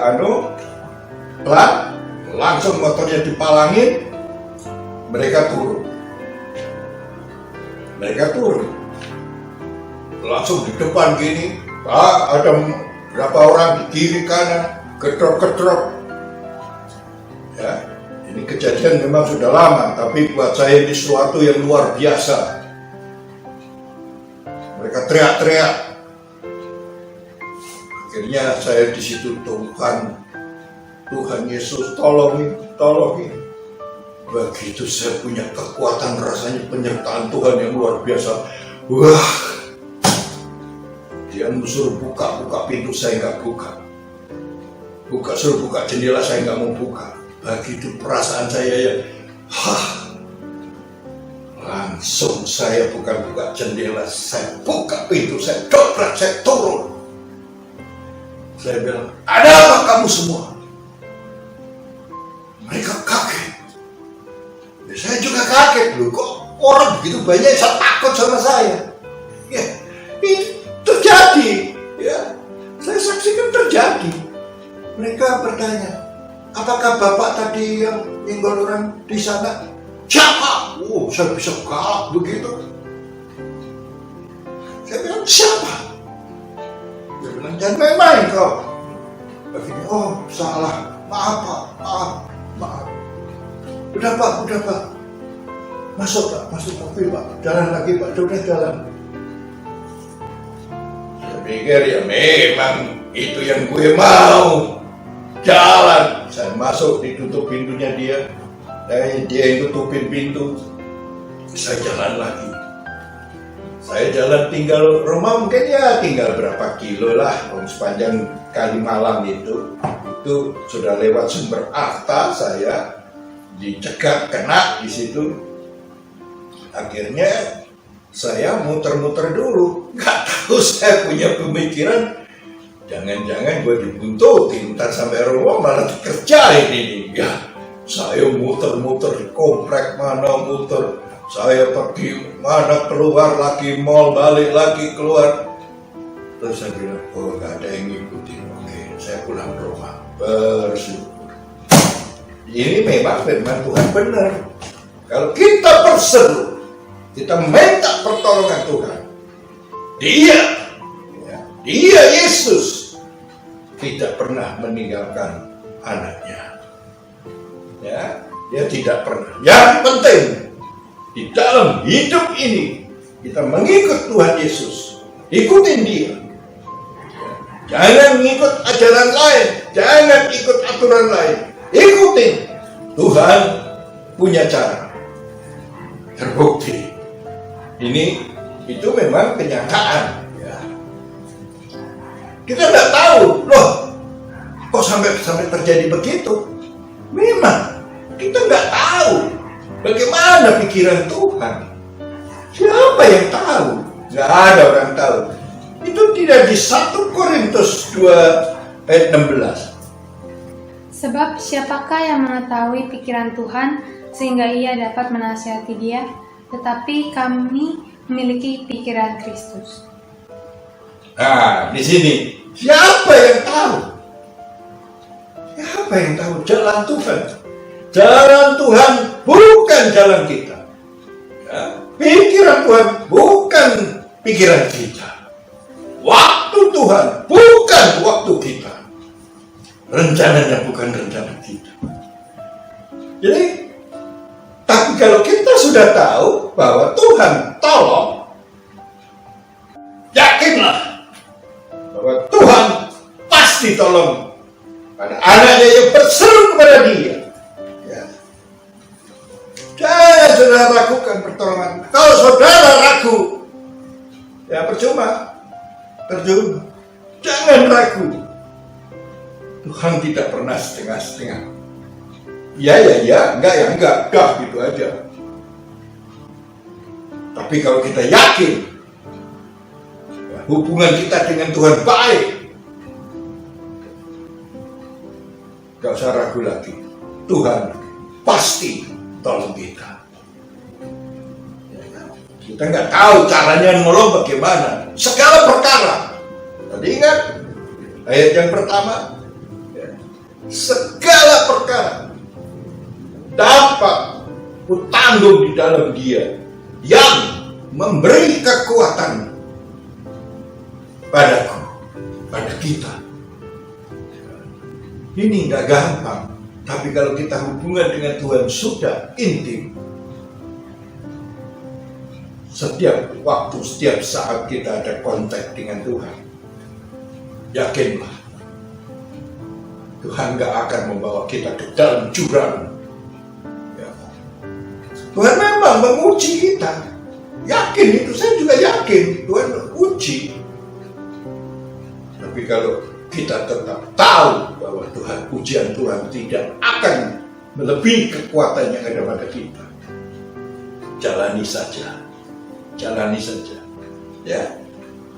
pelan, langsung motornya dipalangin, mereka turun. Langsung di depan gini, ada berapa orang di kiri kanan, gedrok-gedrok. Ya, ini kejadian memang sudah lama, tapi buat saya ini sesuatu yang luar biasa. Mereka teriak-teriak. Akhirnya saya di situ, Tuhan Yesus tolongin. Begitu saya punya kekuatan, rasanya penyertaan Tuhan yang luar biasa. Wah, dia suruh buka pintu, saya nggak buka. Suruh buka jendela, saya nggak mau buka. Begitu perasaan saya ya, langsung saya bukan buka jendela, saya buka pintu, saya dobrak, saya turun. Saya bilang, ada apa kamu semua? Mereka kaget. Ya, saya juga kaget loh, kok orang begitu banyak yang takut sama saya. Ya, ini terjadi. Ya, saya saksikan terjadi. Mereka bertanya, apakah Bapak tadi yang nyenggol orang di sana? Siapa? Oh, saya bisa galak begitu. Saya bilang, siapa? Dia bilang, jangan main-main kau. Akhirnya, oh salah, maaf Pak, maaf. Udah Pak. Masuk mobil Pak, jalan lagi Pak, sudah jalan. Saya pikir ya memang itu yang gue mau. Jalan, saya masuk, ditutup pintunya dia. Dia yang tutupin pintu, saya jalan lagi. Saya jalan tinggal rumah mungkin ya tinggal berapa kilo lah, sepanjang Kalimalang itu sudah lewat Sumber Arta, saya dicegat kena di situ. Akhirnya saya muter-muter dulu, nggak tahu saya punya pemikiran jangan-jangan gue dibuntutin, ntar sampai rumah malah dikerjain ini. Ya, saya muter-muter di komplek mana muter. Saya pergi mana keluar lagi mall, balik lagi keluar. Terus saya bilang, oh gak ada yang ngikutin. Oke, saya pulang ke rumah, bersyukur. Ini memang firman Tuhan benar. Kalau kita berseru, kita minta pertolongan Tuhan, Dia Yesus tidak pernah meninggalkan anaknya. Ya, Dia tidak pernah. Yang penting di dalam hidup ini kita mengikut Tuhan Yesus, ikutin Dia. Jangan ngikut ajaran lain, jangan ikut aturan lain, ikutin. Tuhan punya cara. Terbukti. Itu memang kenyataan. Ya. Kita nggak tahu, loh, kok sampai terjadi begitu? Memang kita nggak tahu bagaimana pikiran Tuhan. Siapa yang tahu? Nggak ada orang tahu. Itu tidak di 1 Korintus 2 ayat 16. Sebab siapakah yang mengetahui pikiran Tuhan sehingga ia dapat menasihati dia? Tetapi kami memiliki pikiran Kristus. Nah, di sini siapa yang tahu? Siapa yang tahu jalan Tuhan? Jalan Tuhan bukan jalan kita. Ya, pikiran Tuhan bukan pikiran kita. Waktu Tuhan bukan waktu kita. Rencananya bukan rencana kita. Jadi, tapi kalau kita sudah tahu bahwa Tuhan tolong, yakinlah bahwa Tuhan pasti tolong pada anaknya yang berseru kepada Dia. Ya. Jangan saudara ragukan pertolongan. Kalau saudara ragu, ya percuma. Jangan ragu. Tuhan tidak pernah setengah-setengah. Ya, enggak, gitu aja. Tapi kalau kita yakin hubungan kita dengan Tuhan baik, nggak usah ragu lagi. Tuhan pasti tolong kita. Kita nggak tahu caranya nolong bagaimana. Segala perkara. Tadi ingat ayat yang pertama. Segala perkara dapat kutanggung di dalam Dia yang memberi kekuatan padaku, pada kita. Ini nggak gampang, tapi kalau kita hubungan dengan Tuhan sudah intim, setiap waktu, setiap saat kita ada kontak dengan Tuhan, yakinlah Tuhan nggak akan membawa kita ke dalam jurang. Ya. Tuhan memang menguji kita, yakin itu, saya juga yakin Tuhan menguji. Tapi kalau kita tetap tahu bahwa ujian Tuhan tidak akan melebihi kekuatan yang ada pada kita, jalani saja, ya.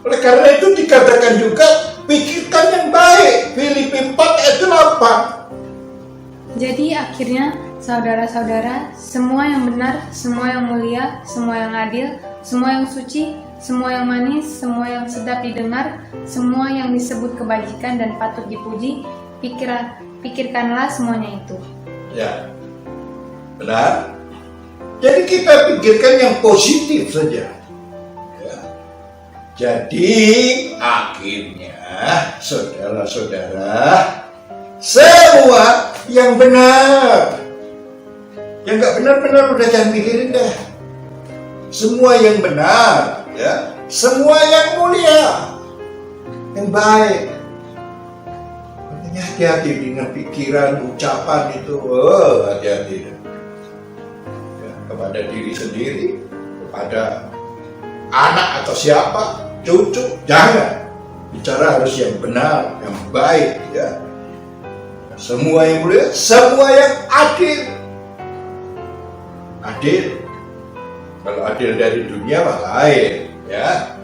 Oleh karena itu dikatakan juga pikirkan yang baik, Filipi 4 ayat 8. Jadi akhirnya saudara-saudara, semua yang benar, semua yang mulia, semua yang adil, semua yang suci, semua yang manis, semua yang sedap didengar, semua yang disebut kebajikan dan patut dipuji, pikirkanlah semuanya itu. Ya, benar. Jadi kita pikirkan yang positif saja. Ya. Jadi akhirnya saudara-saudara, semua yang benar, yang nggak benar-benar udah jangan pikirin deh. Semua yang benar, ya, semua yang mulia, yang baik. Makanya hati-hati dengan pikiran, ucapan itu, hati-hati. Ya, kepada diri sendiri, kepada anak atau siapa, cucu, jangan. Bicara harus yang benar, yang baik, ya. Semua yang mulia, semua yang adil. Adil. Kalau adil dari dunia mah lain, ya.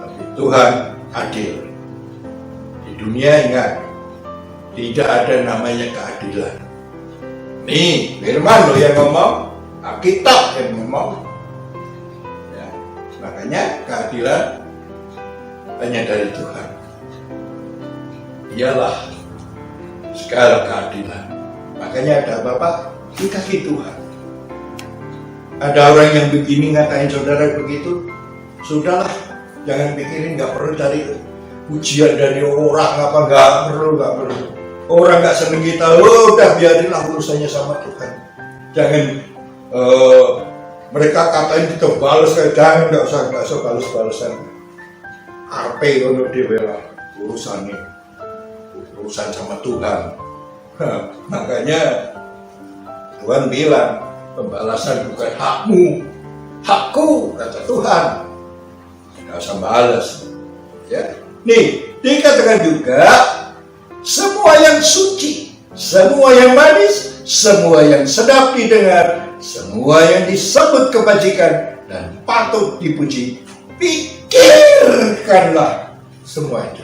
Tapi Tuhan adil. Di dunia ingat, tidak ada namanya keadilan. Nih, firman lo yang ngomong, Alkitab yang ngomong. Ya. Makanya keadilan hanya dari Tuhan. Dialah segala keadilan. Makanya ada Bapak di kaki Tuhan. Ada orang yang begini ngatain saudara begitu, sudahlah, jangan pikirin, nggak perlu cari ujian dari orang apa, nggak perlu. Orang nggak seneng kita, udah biarinlah urusannya sama Tuhan. Jangan mereka katain kita balas, jangan, nggak usah balas-balasan. Arpe ono dhewe lah urusan sama Tuhan. Makanya Tuhan bilang, pembalasan bukan hakmu, hakku, kata Tuhan. Nggak usah balas. Ya. Nih, dikatakan juga, semua yang suci, semua yang manis, semua yang sedap didengar, semua yang disebut kebajikan dan patut dipuji, pikirkanlah semua itu.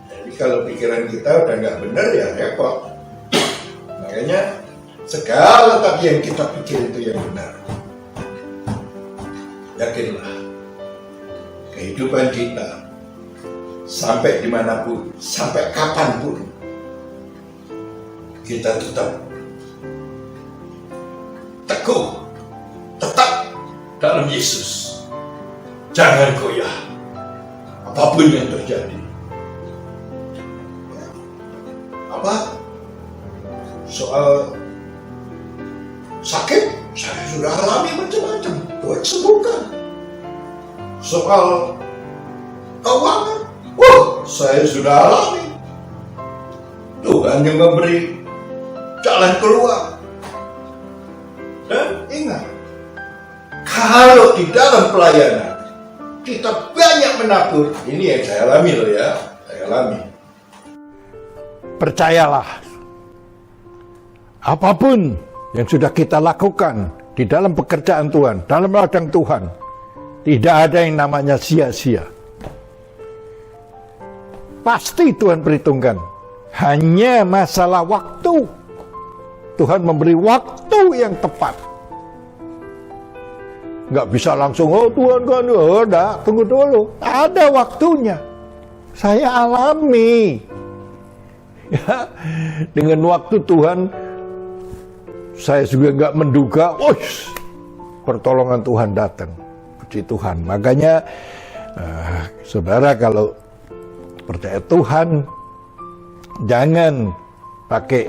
Jadi kalau pikiran kita udah nggak benar, ya repot. Makanya segala tadi yang kita pikir itu yang benar. Yakinlah, kehidupan kita sampai dimanapun, sampai kapanpun, kita tetap teguh, tetap dalam Yesus. Jangan goyah, apapun yang terjadi. Apa? Soal sakit, saya sudah alami macam-macam, Tuhan sembuhkan. Soal keuangan, saya sudah alami. Tuhan yang memberi jalan keluar. Dan ingat, kalau di dalam pelayanan kita banyak menabur, ini yang saya alami loh ya, saya alami. Percayalah, apapun yang sudah kita lakukan di dalam pekerjaan Tuhan, dalam ladang Tuhan, tidak ada yang namanya sia-sia. Pasti Tuhan perhitungkan Hanya masalah waktu. Tuhan memberi waktu yang tepat. Nggak bisa langsung, oh Tuhan kan, oh enggak, tunggu dulu. Ada waktunya. Saya alami. Ya, dengan waktu Tuhan, saya juga nggak menduga, pertolongan Tuhan datang. Puji Tuhan. Makanya, saudara kalau percaya Tuhan, jangan pakai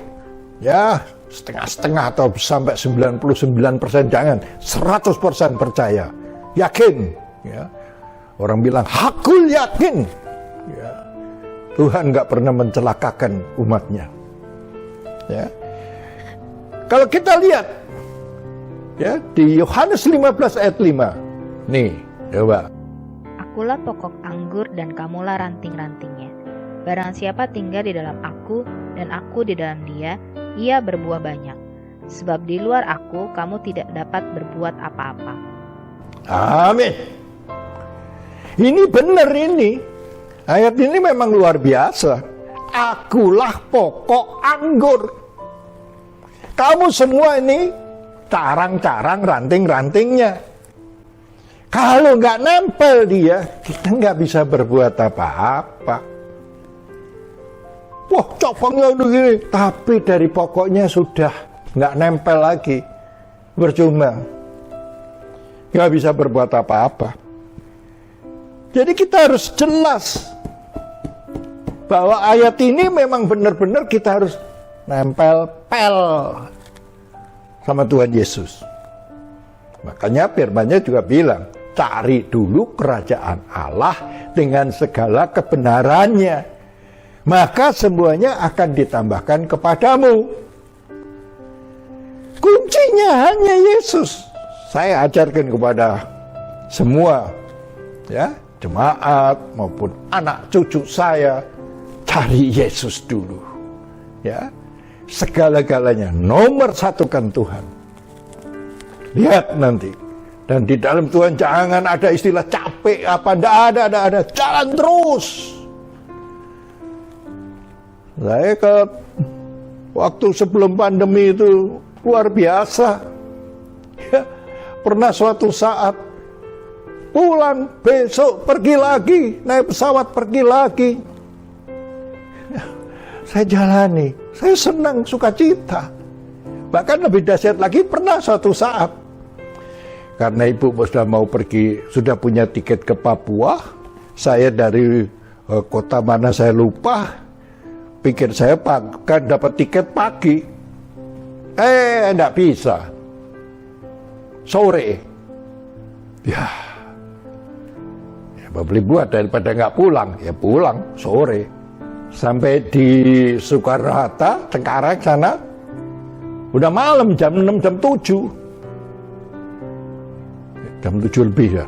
ya setengah-setengah atau sampai 99%, jangan 100% percaya, yakin ya. Orang bilang hakul yakin ya. Tuhan nggak pernah mencelakakan umatnya ya. Kalau kita lihat ya di Yohanes 15 ayat 5 nih, coba. Akulah pokok anggur dan kamulah ranting-rantingnya. Barang siapa tinggal di dalam aku dan aku di dalam dia, ia berbuah banyak. Sebab di luar aku, kamu tidak dapat berbuat apa-apa. Amin. Ini benar ini. Ayat ini memang luar biasa. Akulah pokok anggur. Kamu semua ini carang-carang ranting-rantingnya. Kalau nggak nempel dia, kita nggak bisa berbuat apa-apa. Wah, cabangnya begini, tapi dari pokoknya sudah nggak nempel lagi, percuma, nggak bisa berbuat apa-apa. Jadi kita harus jelas bahwa ayat ini memang benar-benar kita harus nempel-pel sama Tuhan Yesus. Makanya firman-Nya juga bilang, cari dulu kerajaan Allah dengan segala kebenarannya, maka semuanya akan ditambahkan kepadamu. Kuncinya hanya Yesus. Saya ajarkan kepada semua ya, jemaat maupun anak cucu saya, cari Yesus dulu ya. Segala-galanya nomor satukan Tuhan. Lihat nanti. Dan di dalam Tuhan jangan ada istilah capek apa, enggak ada, jalan terus. Saya waktu sebelum pandemi itu luar biasa. Ya, pernah suatu saat pulang, besok pergi lagi, naik pesawat pergi lagi. Ya, saya jalani, saya senang, sukacita. Bahkan lebih dahsyat lagi, pernah suatu saat karena ibu sudah mau pergi, sudah punya tiket ke Papua. Saya dari kota mana saya lupa. Pikir saya akan dapat tiket pagi. Enggak bisa. Sore. Ya beli buat daripada nggak pulang. Ya pulang sore. Sampai di Soekarno-Hatta, Cengkareng sana. Udah malam, jam 6, jam 7. Jam 7 lebih ya.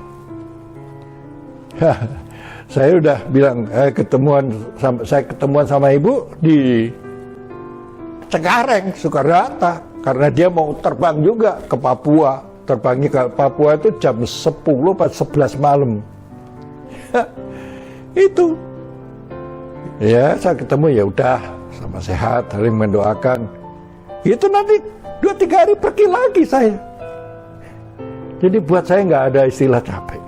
Saya udah bilang saya ketemuan sama ibu di Cengkareng, Soekarno-Hatta, karena dia mau terbang juga ke Papua. Terbangnya ke Papua itu jam 10 atau 11 malam. Itu. Ya, saya ketemu, ya udah, sama sehat, saling mendoakan. Itu nanti 2-3 hari pergi lagi saya. Jadi buat saya nggak ada istilah capek.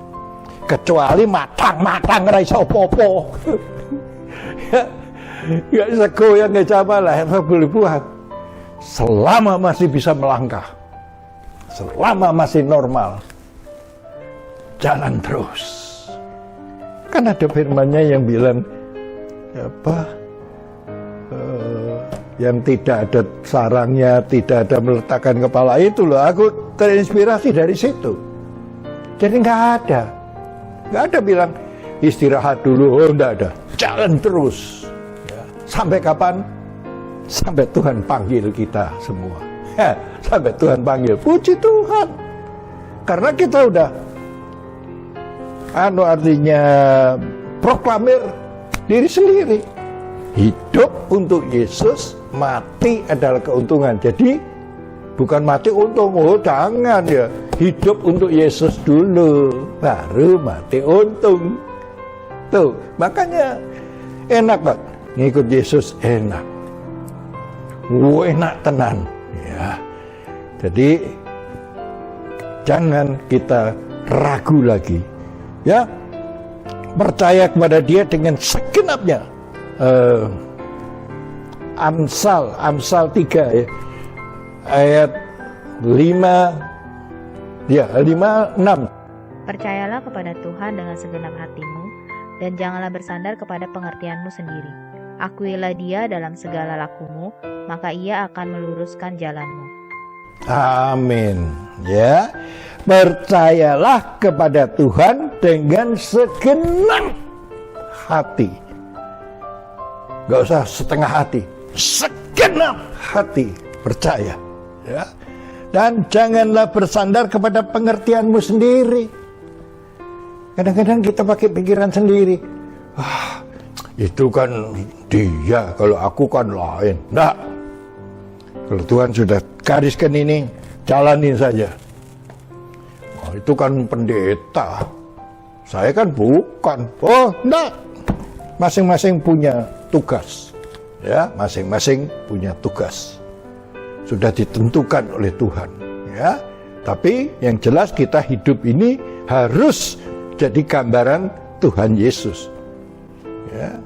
Kecuali matang-matang raiso popo. Nggak bisa goyang, nggak coba lah, yang boleh buat. Selama masih bisa melangkah, selama masih normal, jalan terus. Kan ada firman-Nya yang bilang, yang tidak ada sarangnya, tidak ada meletakkan kepala, itu loh. Aku terinspirasi dari situ. Jadi nggak ada bilang istirahat dulu, enggak ada. Jalan terus. Ya. Sampai kapan? Sampai Tuhan panggil kita semua. Sampai Tuhan panggil. Puji Tuhan. Karena kita udah artinya proklamir diri sendiri. Hidup untuk Yesus, mati adalah keuntungan. Jadi bukan mati untung, jangan ya. Hidup untuk Yesus dulu, baru mati untung. Tuh, makanya enak banget. ngikut Yesus enak. Enak tenan. Ya. Jadi jangan kita ragu lagi. Ya. Percaya kepada Dia dengan segenapnya. Amsal 3 ya. Ayat 5-6. Percayalah kepada Tuhan dengan segenap hatimu, dan janganlah bersandar kepada pengertianmu sendiri. Akuilah Dia dalam segala lakumu, maka Ia akan meluruskan jalanmu. Amin. Ya, percayalah kepada Tuhan dengan segenap hati. Gak usah setengah hati, segenap hati percaya. Ya, dan janganlah bersandar kepada pengertianmu sendiri. Kadang-kadang kita pakai pikiran sendiri. Itu kan dia, kalau aku kan lain. Enggak. Kalau Tuhan sudah gariskan ini, jalanin saja. Itu kan pendeta. Saya kan bukan. Enggak. Masing-masing punya tugas. Ya, masing-masing punya tugas. Sudah ditentukan oleh Tuhan. Ya. Tapi yang jelas kita hidup ini harus jadi gambaran Tuhan Yesus. Ya.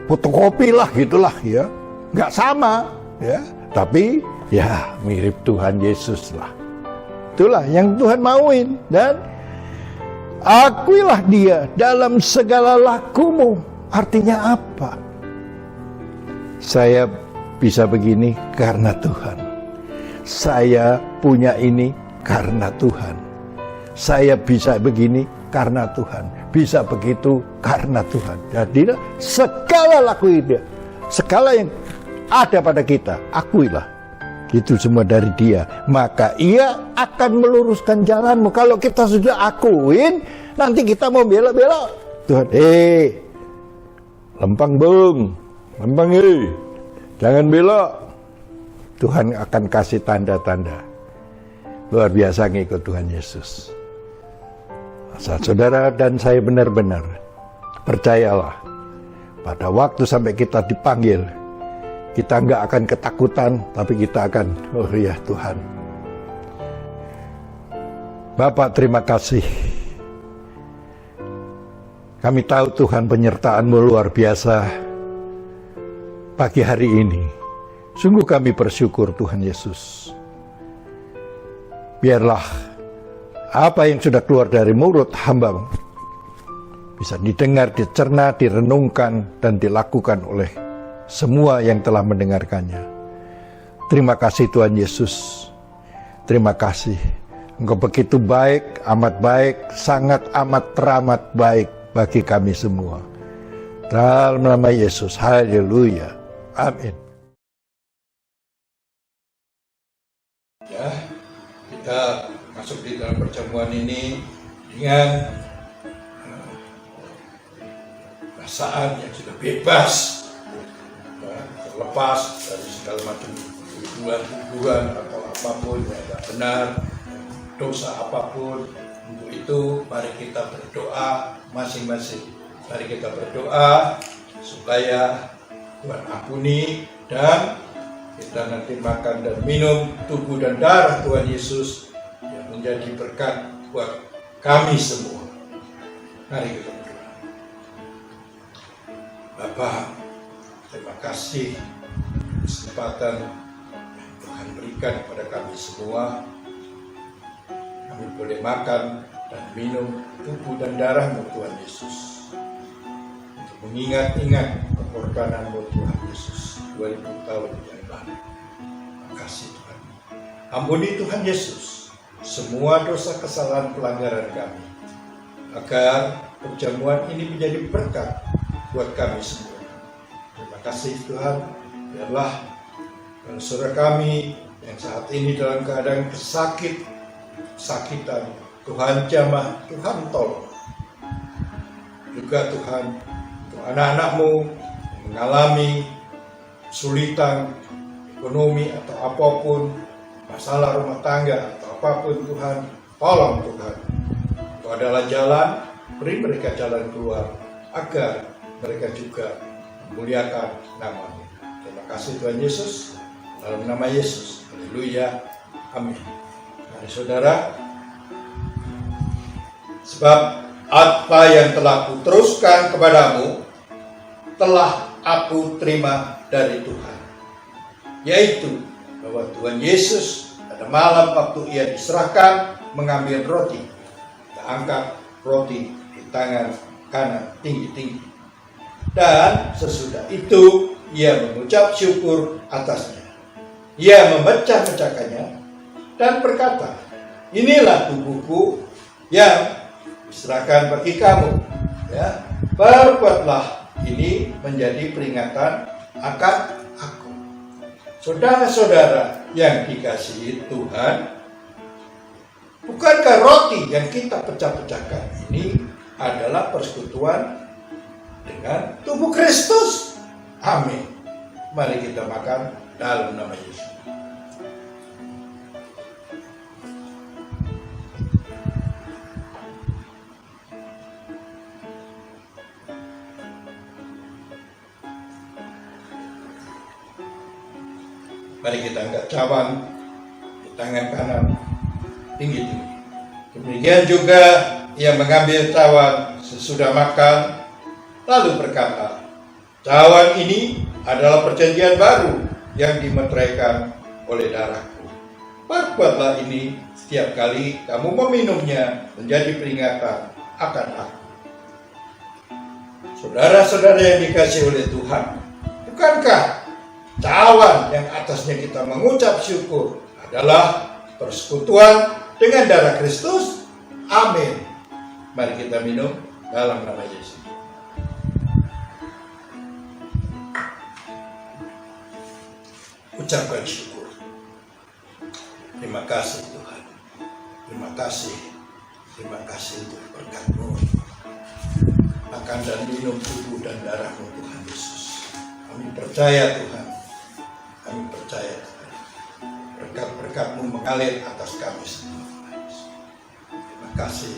Fotokopi lah gitulah ya. Nggak sama ya, tapi ya mirip Tuhan Yesus lah. Itulah yang Tuhan mauin, dan akuilah Dia dalam segala lakumu. Artinya apa? Saya bisa begini karena Tuhan. Saya punya ini karena Tuhan. Saya bisa begini karena Tuhan, bisa begitu karena Tuhan. Jadi segala laku Dia, segala yang ada pada kita, akuilah. Itu semua dari Dia, maka Ia akan meluruskan jalanmu. Kalau kita sudah akuin, nanti kita mau bela-bela Tuhan. Lempang bung, lempang jangan belok. Tuhan akan kasih tanda-tanda. Luar biasa ngikut Tuhan Yesus. Saudara dan saya benar-benar percayalah, pada waktu sampai kita dipanggil, kita nggak akan ketakutan, tapi kita akan, oh ya Tuhan. Bapak terima kasih. Kami tahu Tuhan penyertaan-Mu luar biasa pagi hari ini. Sungguh kami bersyukur Tuhan Yesus. Biarlah apa yang sudah keluar dari mulut hamba bisa didengar, dicerna, direnungkan, dan dilakukan oleh semua yang telah mendengarkannya. Terima kasih Tuhan Yesus. Terima kasih. Engkau begitu baik, amat baik, sangat amat teramat baik bagi kami semua. Dalam nama Yesus, haleluya. Amin. Ya, kita masuk di dalam perjamuan ini dengan perasaan yang sudah bebas, terlepas dari segala macam tuduhan atau apapun yang tidak benar, dosa apapun. Untuk itu mari kita berdoa masing-masing. Mari kita berdoa supaya Tuhan ampuni dan kita nanti makan dan minum tubuh dan darah Tuhan Yesus yang menjadi berkat buat kami semua. Mari kita berdoa. Bapa, terima kasih kesempatan yang Tuhan berikan kepada kami semua. Kami boleh makan dan minum tubuh dan darah-Mu Tuhan Yesus, untuk mengingat-ingat pengorbanan-Mu Tuhan Yesus 2000 tahun yang lalu. Terima kasih Tuhan. Ampuni Tuhan Yesus semua dosa kesalahan pelanggaran kami, agar perjamuan ini menjadi berkat buat kami semua. Terima kasih Tuhan. Biarlah saudara kami yang saat ini dalam keadaan kesakitan, Tuhan jamah, Tuhan tolong. Juga Tuhan, untuk anak-anak-Mu yang mengalami kesulitan ekonomi atau apapun, masalah rumah tangga atau apapun, Tuhan tolong Tuhan. Itu adalah jalan, beri mereka jalan keluar agar mereka juga muliakan nama-Mu. Terima kasih Tuhan Yesus, dalam nama Yesus. Haleluya. Amin. Mari saudara, sebab apa yang telah kuteruskan kepadamu telah aku terima dari Tuhan, yaitu bahwa Tuhan Yesus pada malam waktu ia diserahkan mengambil roti, ia angkat roti di tangan kanan tinggi-tinggi, dan sesudah itu ia mengucap syukur atasnya. Ia memecah-mecahkannya dan berkata, inilah tubuhku yang diserahkan bagi kamu. Ya, perbuatlah ini menjadi peringatan akan aku. Saudara-saudara yang dikasihi Tuhan, bukankah roti yang kita pecah-pecahkan ini adalah persekutuan dengan tubuh Kristus? Amin. Mari kita makan dalam nama Yesus. Mari kita angkat cawan di tangan kanan tinggi-tinggi. Demikian juga ia mengambil cawan sesudah makan, lalu berkata, cawan ini adalah perjanjian baru yang dimeteraikan oleh darahku. Perbuatlah ini setiap kali kamu meminumnya menjadi peringatan akan aku. Saudara-saudara yang dikasihi oleh Tuhan, bukankah cawan yang atasnya kita mengucap syukur adalah persekutuan dengan darah Kristus? Amin. Mari kita minum dalam nama Yesus. Ucapkan syukur. Terima kasih Tuhan. Terima kasih. Terima kasih untuk berkat-Mu. Makan dan minum tubuh dan darah-Mu Tuhan Yesus. Kami percaya Tuhan. Kami percaya Tuhan. Berkat-berkat-Mu mengalir atas kami semua Tuhan Yesus. Terima kasih.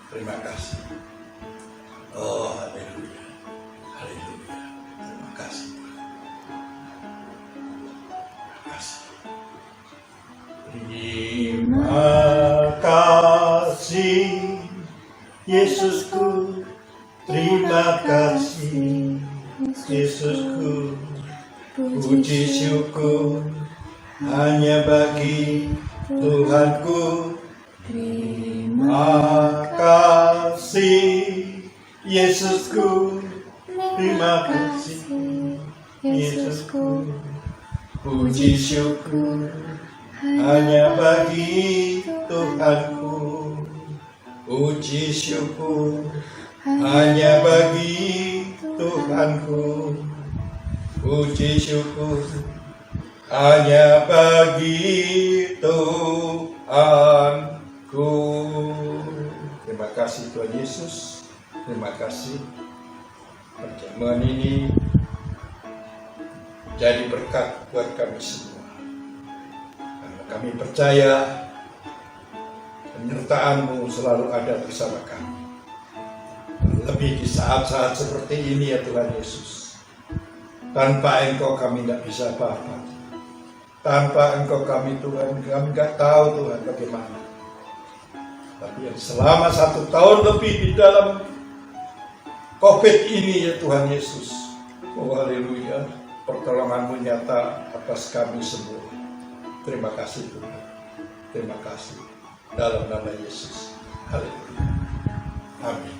Terima kasih. Oh, haleluya. Haleluya. Terima kasih. Terima kasih Yesusku, terima kasih Yesusku, puji syukur hanya bagi Tuhanku. Terima kasih Yesusku, terima kasih Yesusku, puji syukur hanya bagi Tuhanku. Puji syukur hanya bagi Tuhanku. Puji syukur hanya bagi Tuhanku. Terima kasih Tuhan Yesus. Terima kasih. Perjamuan ini jadi berkat buat kami semua. Kami percaya penyertaan-Mu selalu ada bersama kami. Lebih di saat-saat seperti ini ya Tuhan Yesus. Tanpa Engkau kami tidak bisa apa-apa. Tanpa Engkau kami Tuhan, kami tidak tahu Tuhan bagaimana. Tapi yang selama 1 tahun lebih di dalam COVID ini ya Tuhan Yesus. Oh haleluya, pertolongan-Mu nyata atas kami semua. Terima kasih Tuhan. Terima kasih. Dalam nama Yesus. Haleluya. Amin.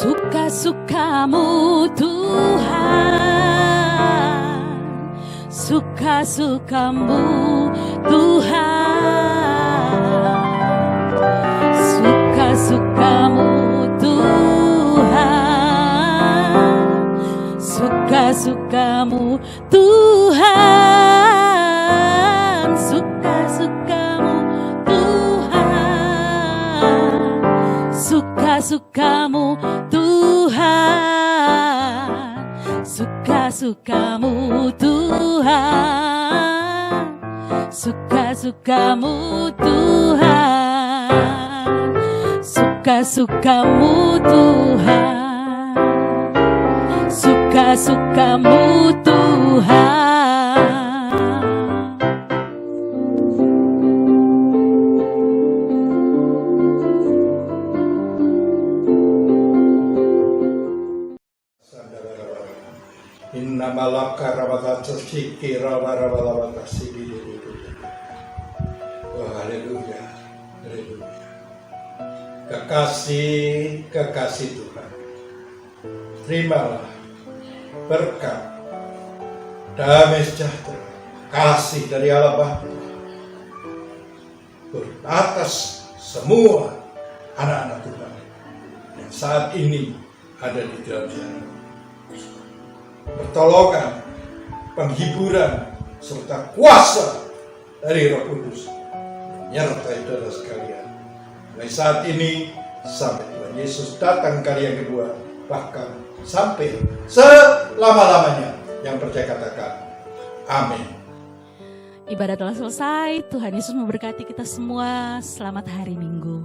Suka-suka-Mu Tuhan, suka-suka-Mu Tuhan, suka-suka-Mu Tuhan, suka-suka-Mu Tuhan. Suka-suka-Mu Tuhan, suka-suka-Mu Tuhan, suka-suka-Mu Tuhan, suka-suka-Mu Tuhan, suka-suka-Mu Kamu Tuhan. Inna malaka rabatata siki rabarabalabatata sidi. Oh, haleluya, haleluya. Kekasih Tuhan, terimalah berkat, damai sejahtera, kasih dari Allah Bapa atas semua anak-anak Tuhan yang saat ini ada di dalam sana. Pertolongan, penghiburan, serta kuasa dari Roh Kudus menyertai saudara sekalian. Mulai saat ini sampai Tuhan Yesus datang kali yang kedua, bahkan sampai selama-lamanya. Yang percaya katakan amin. Ibadah telah selesai. Tuhan Yesus memberkati kita semua. Selamat hari Minggu.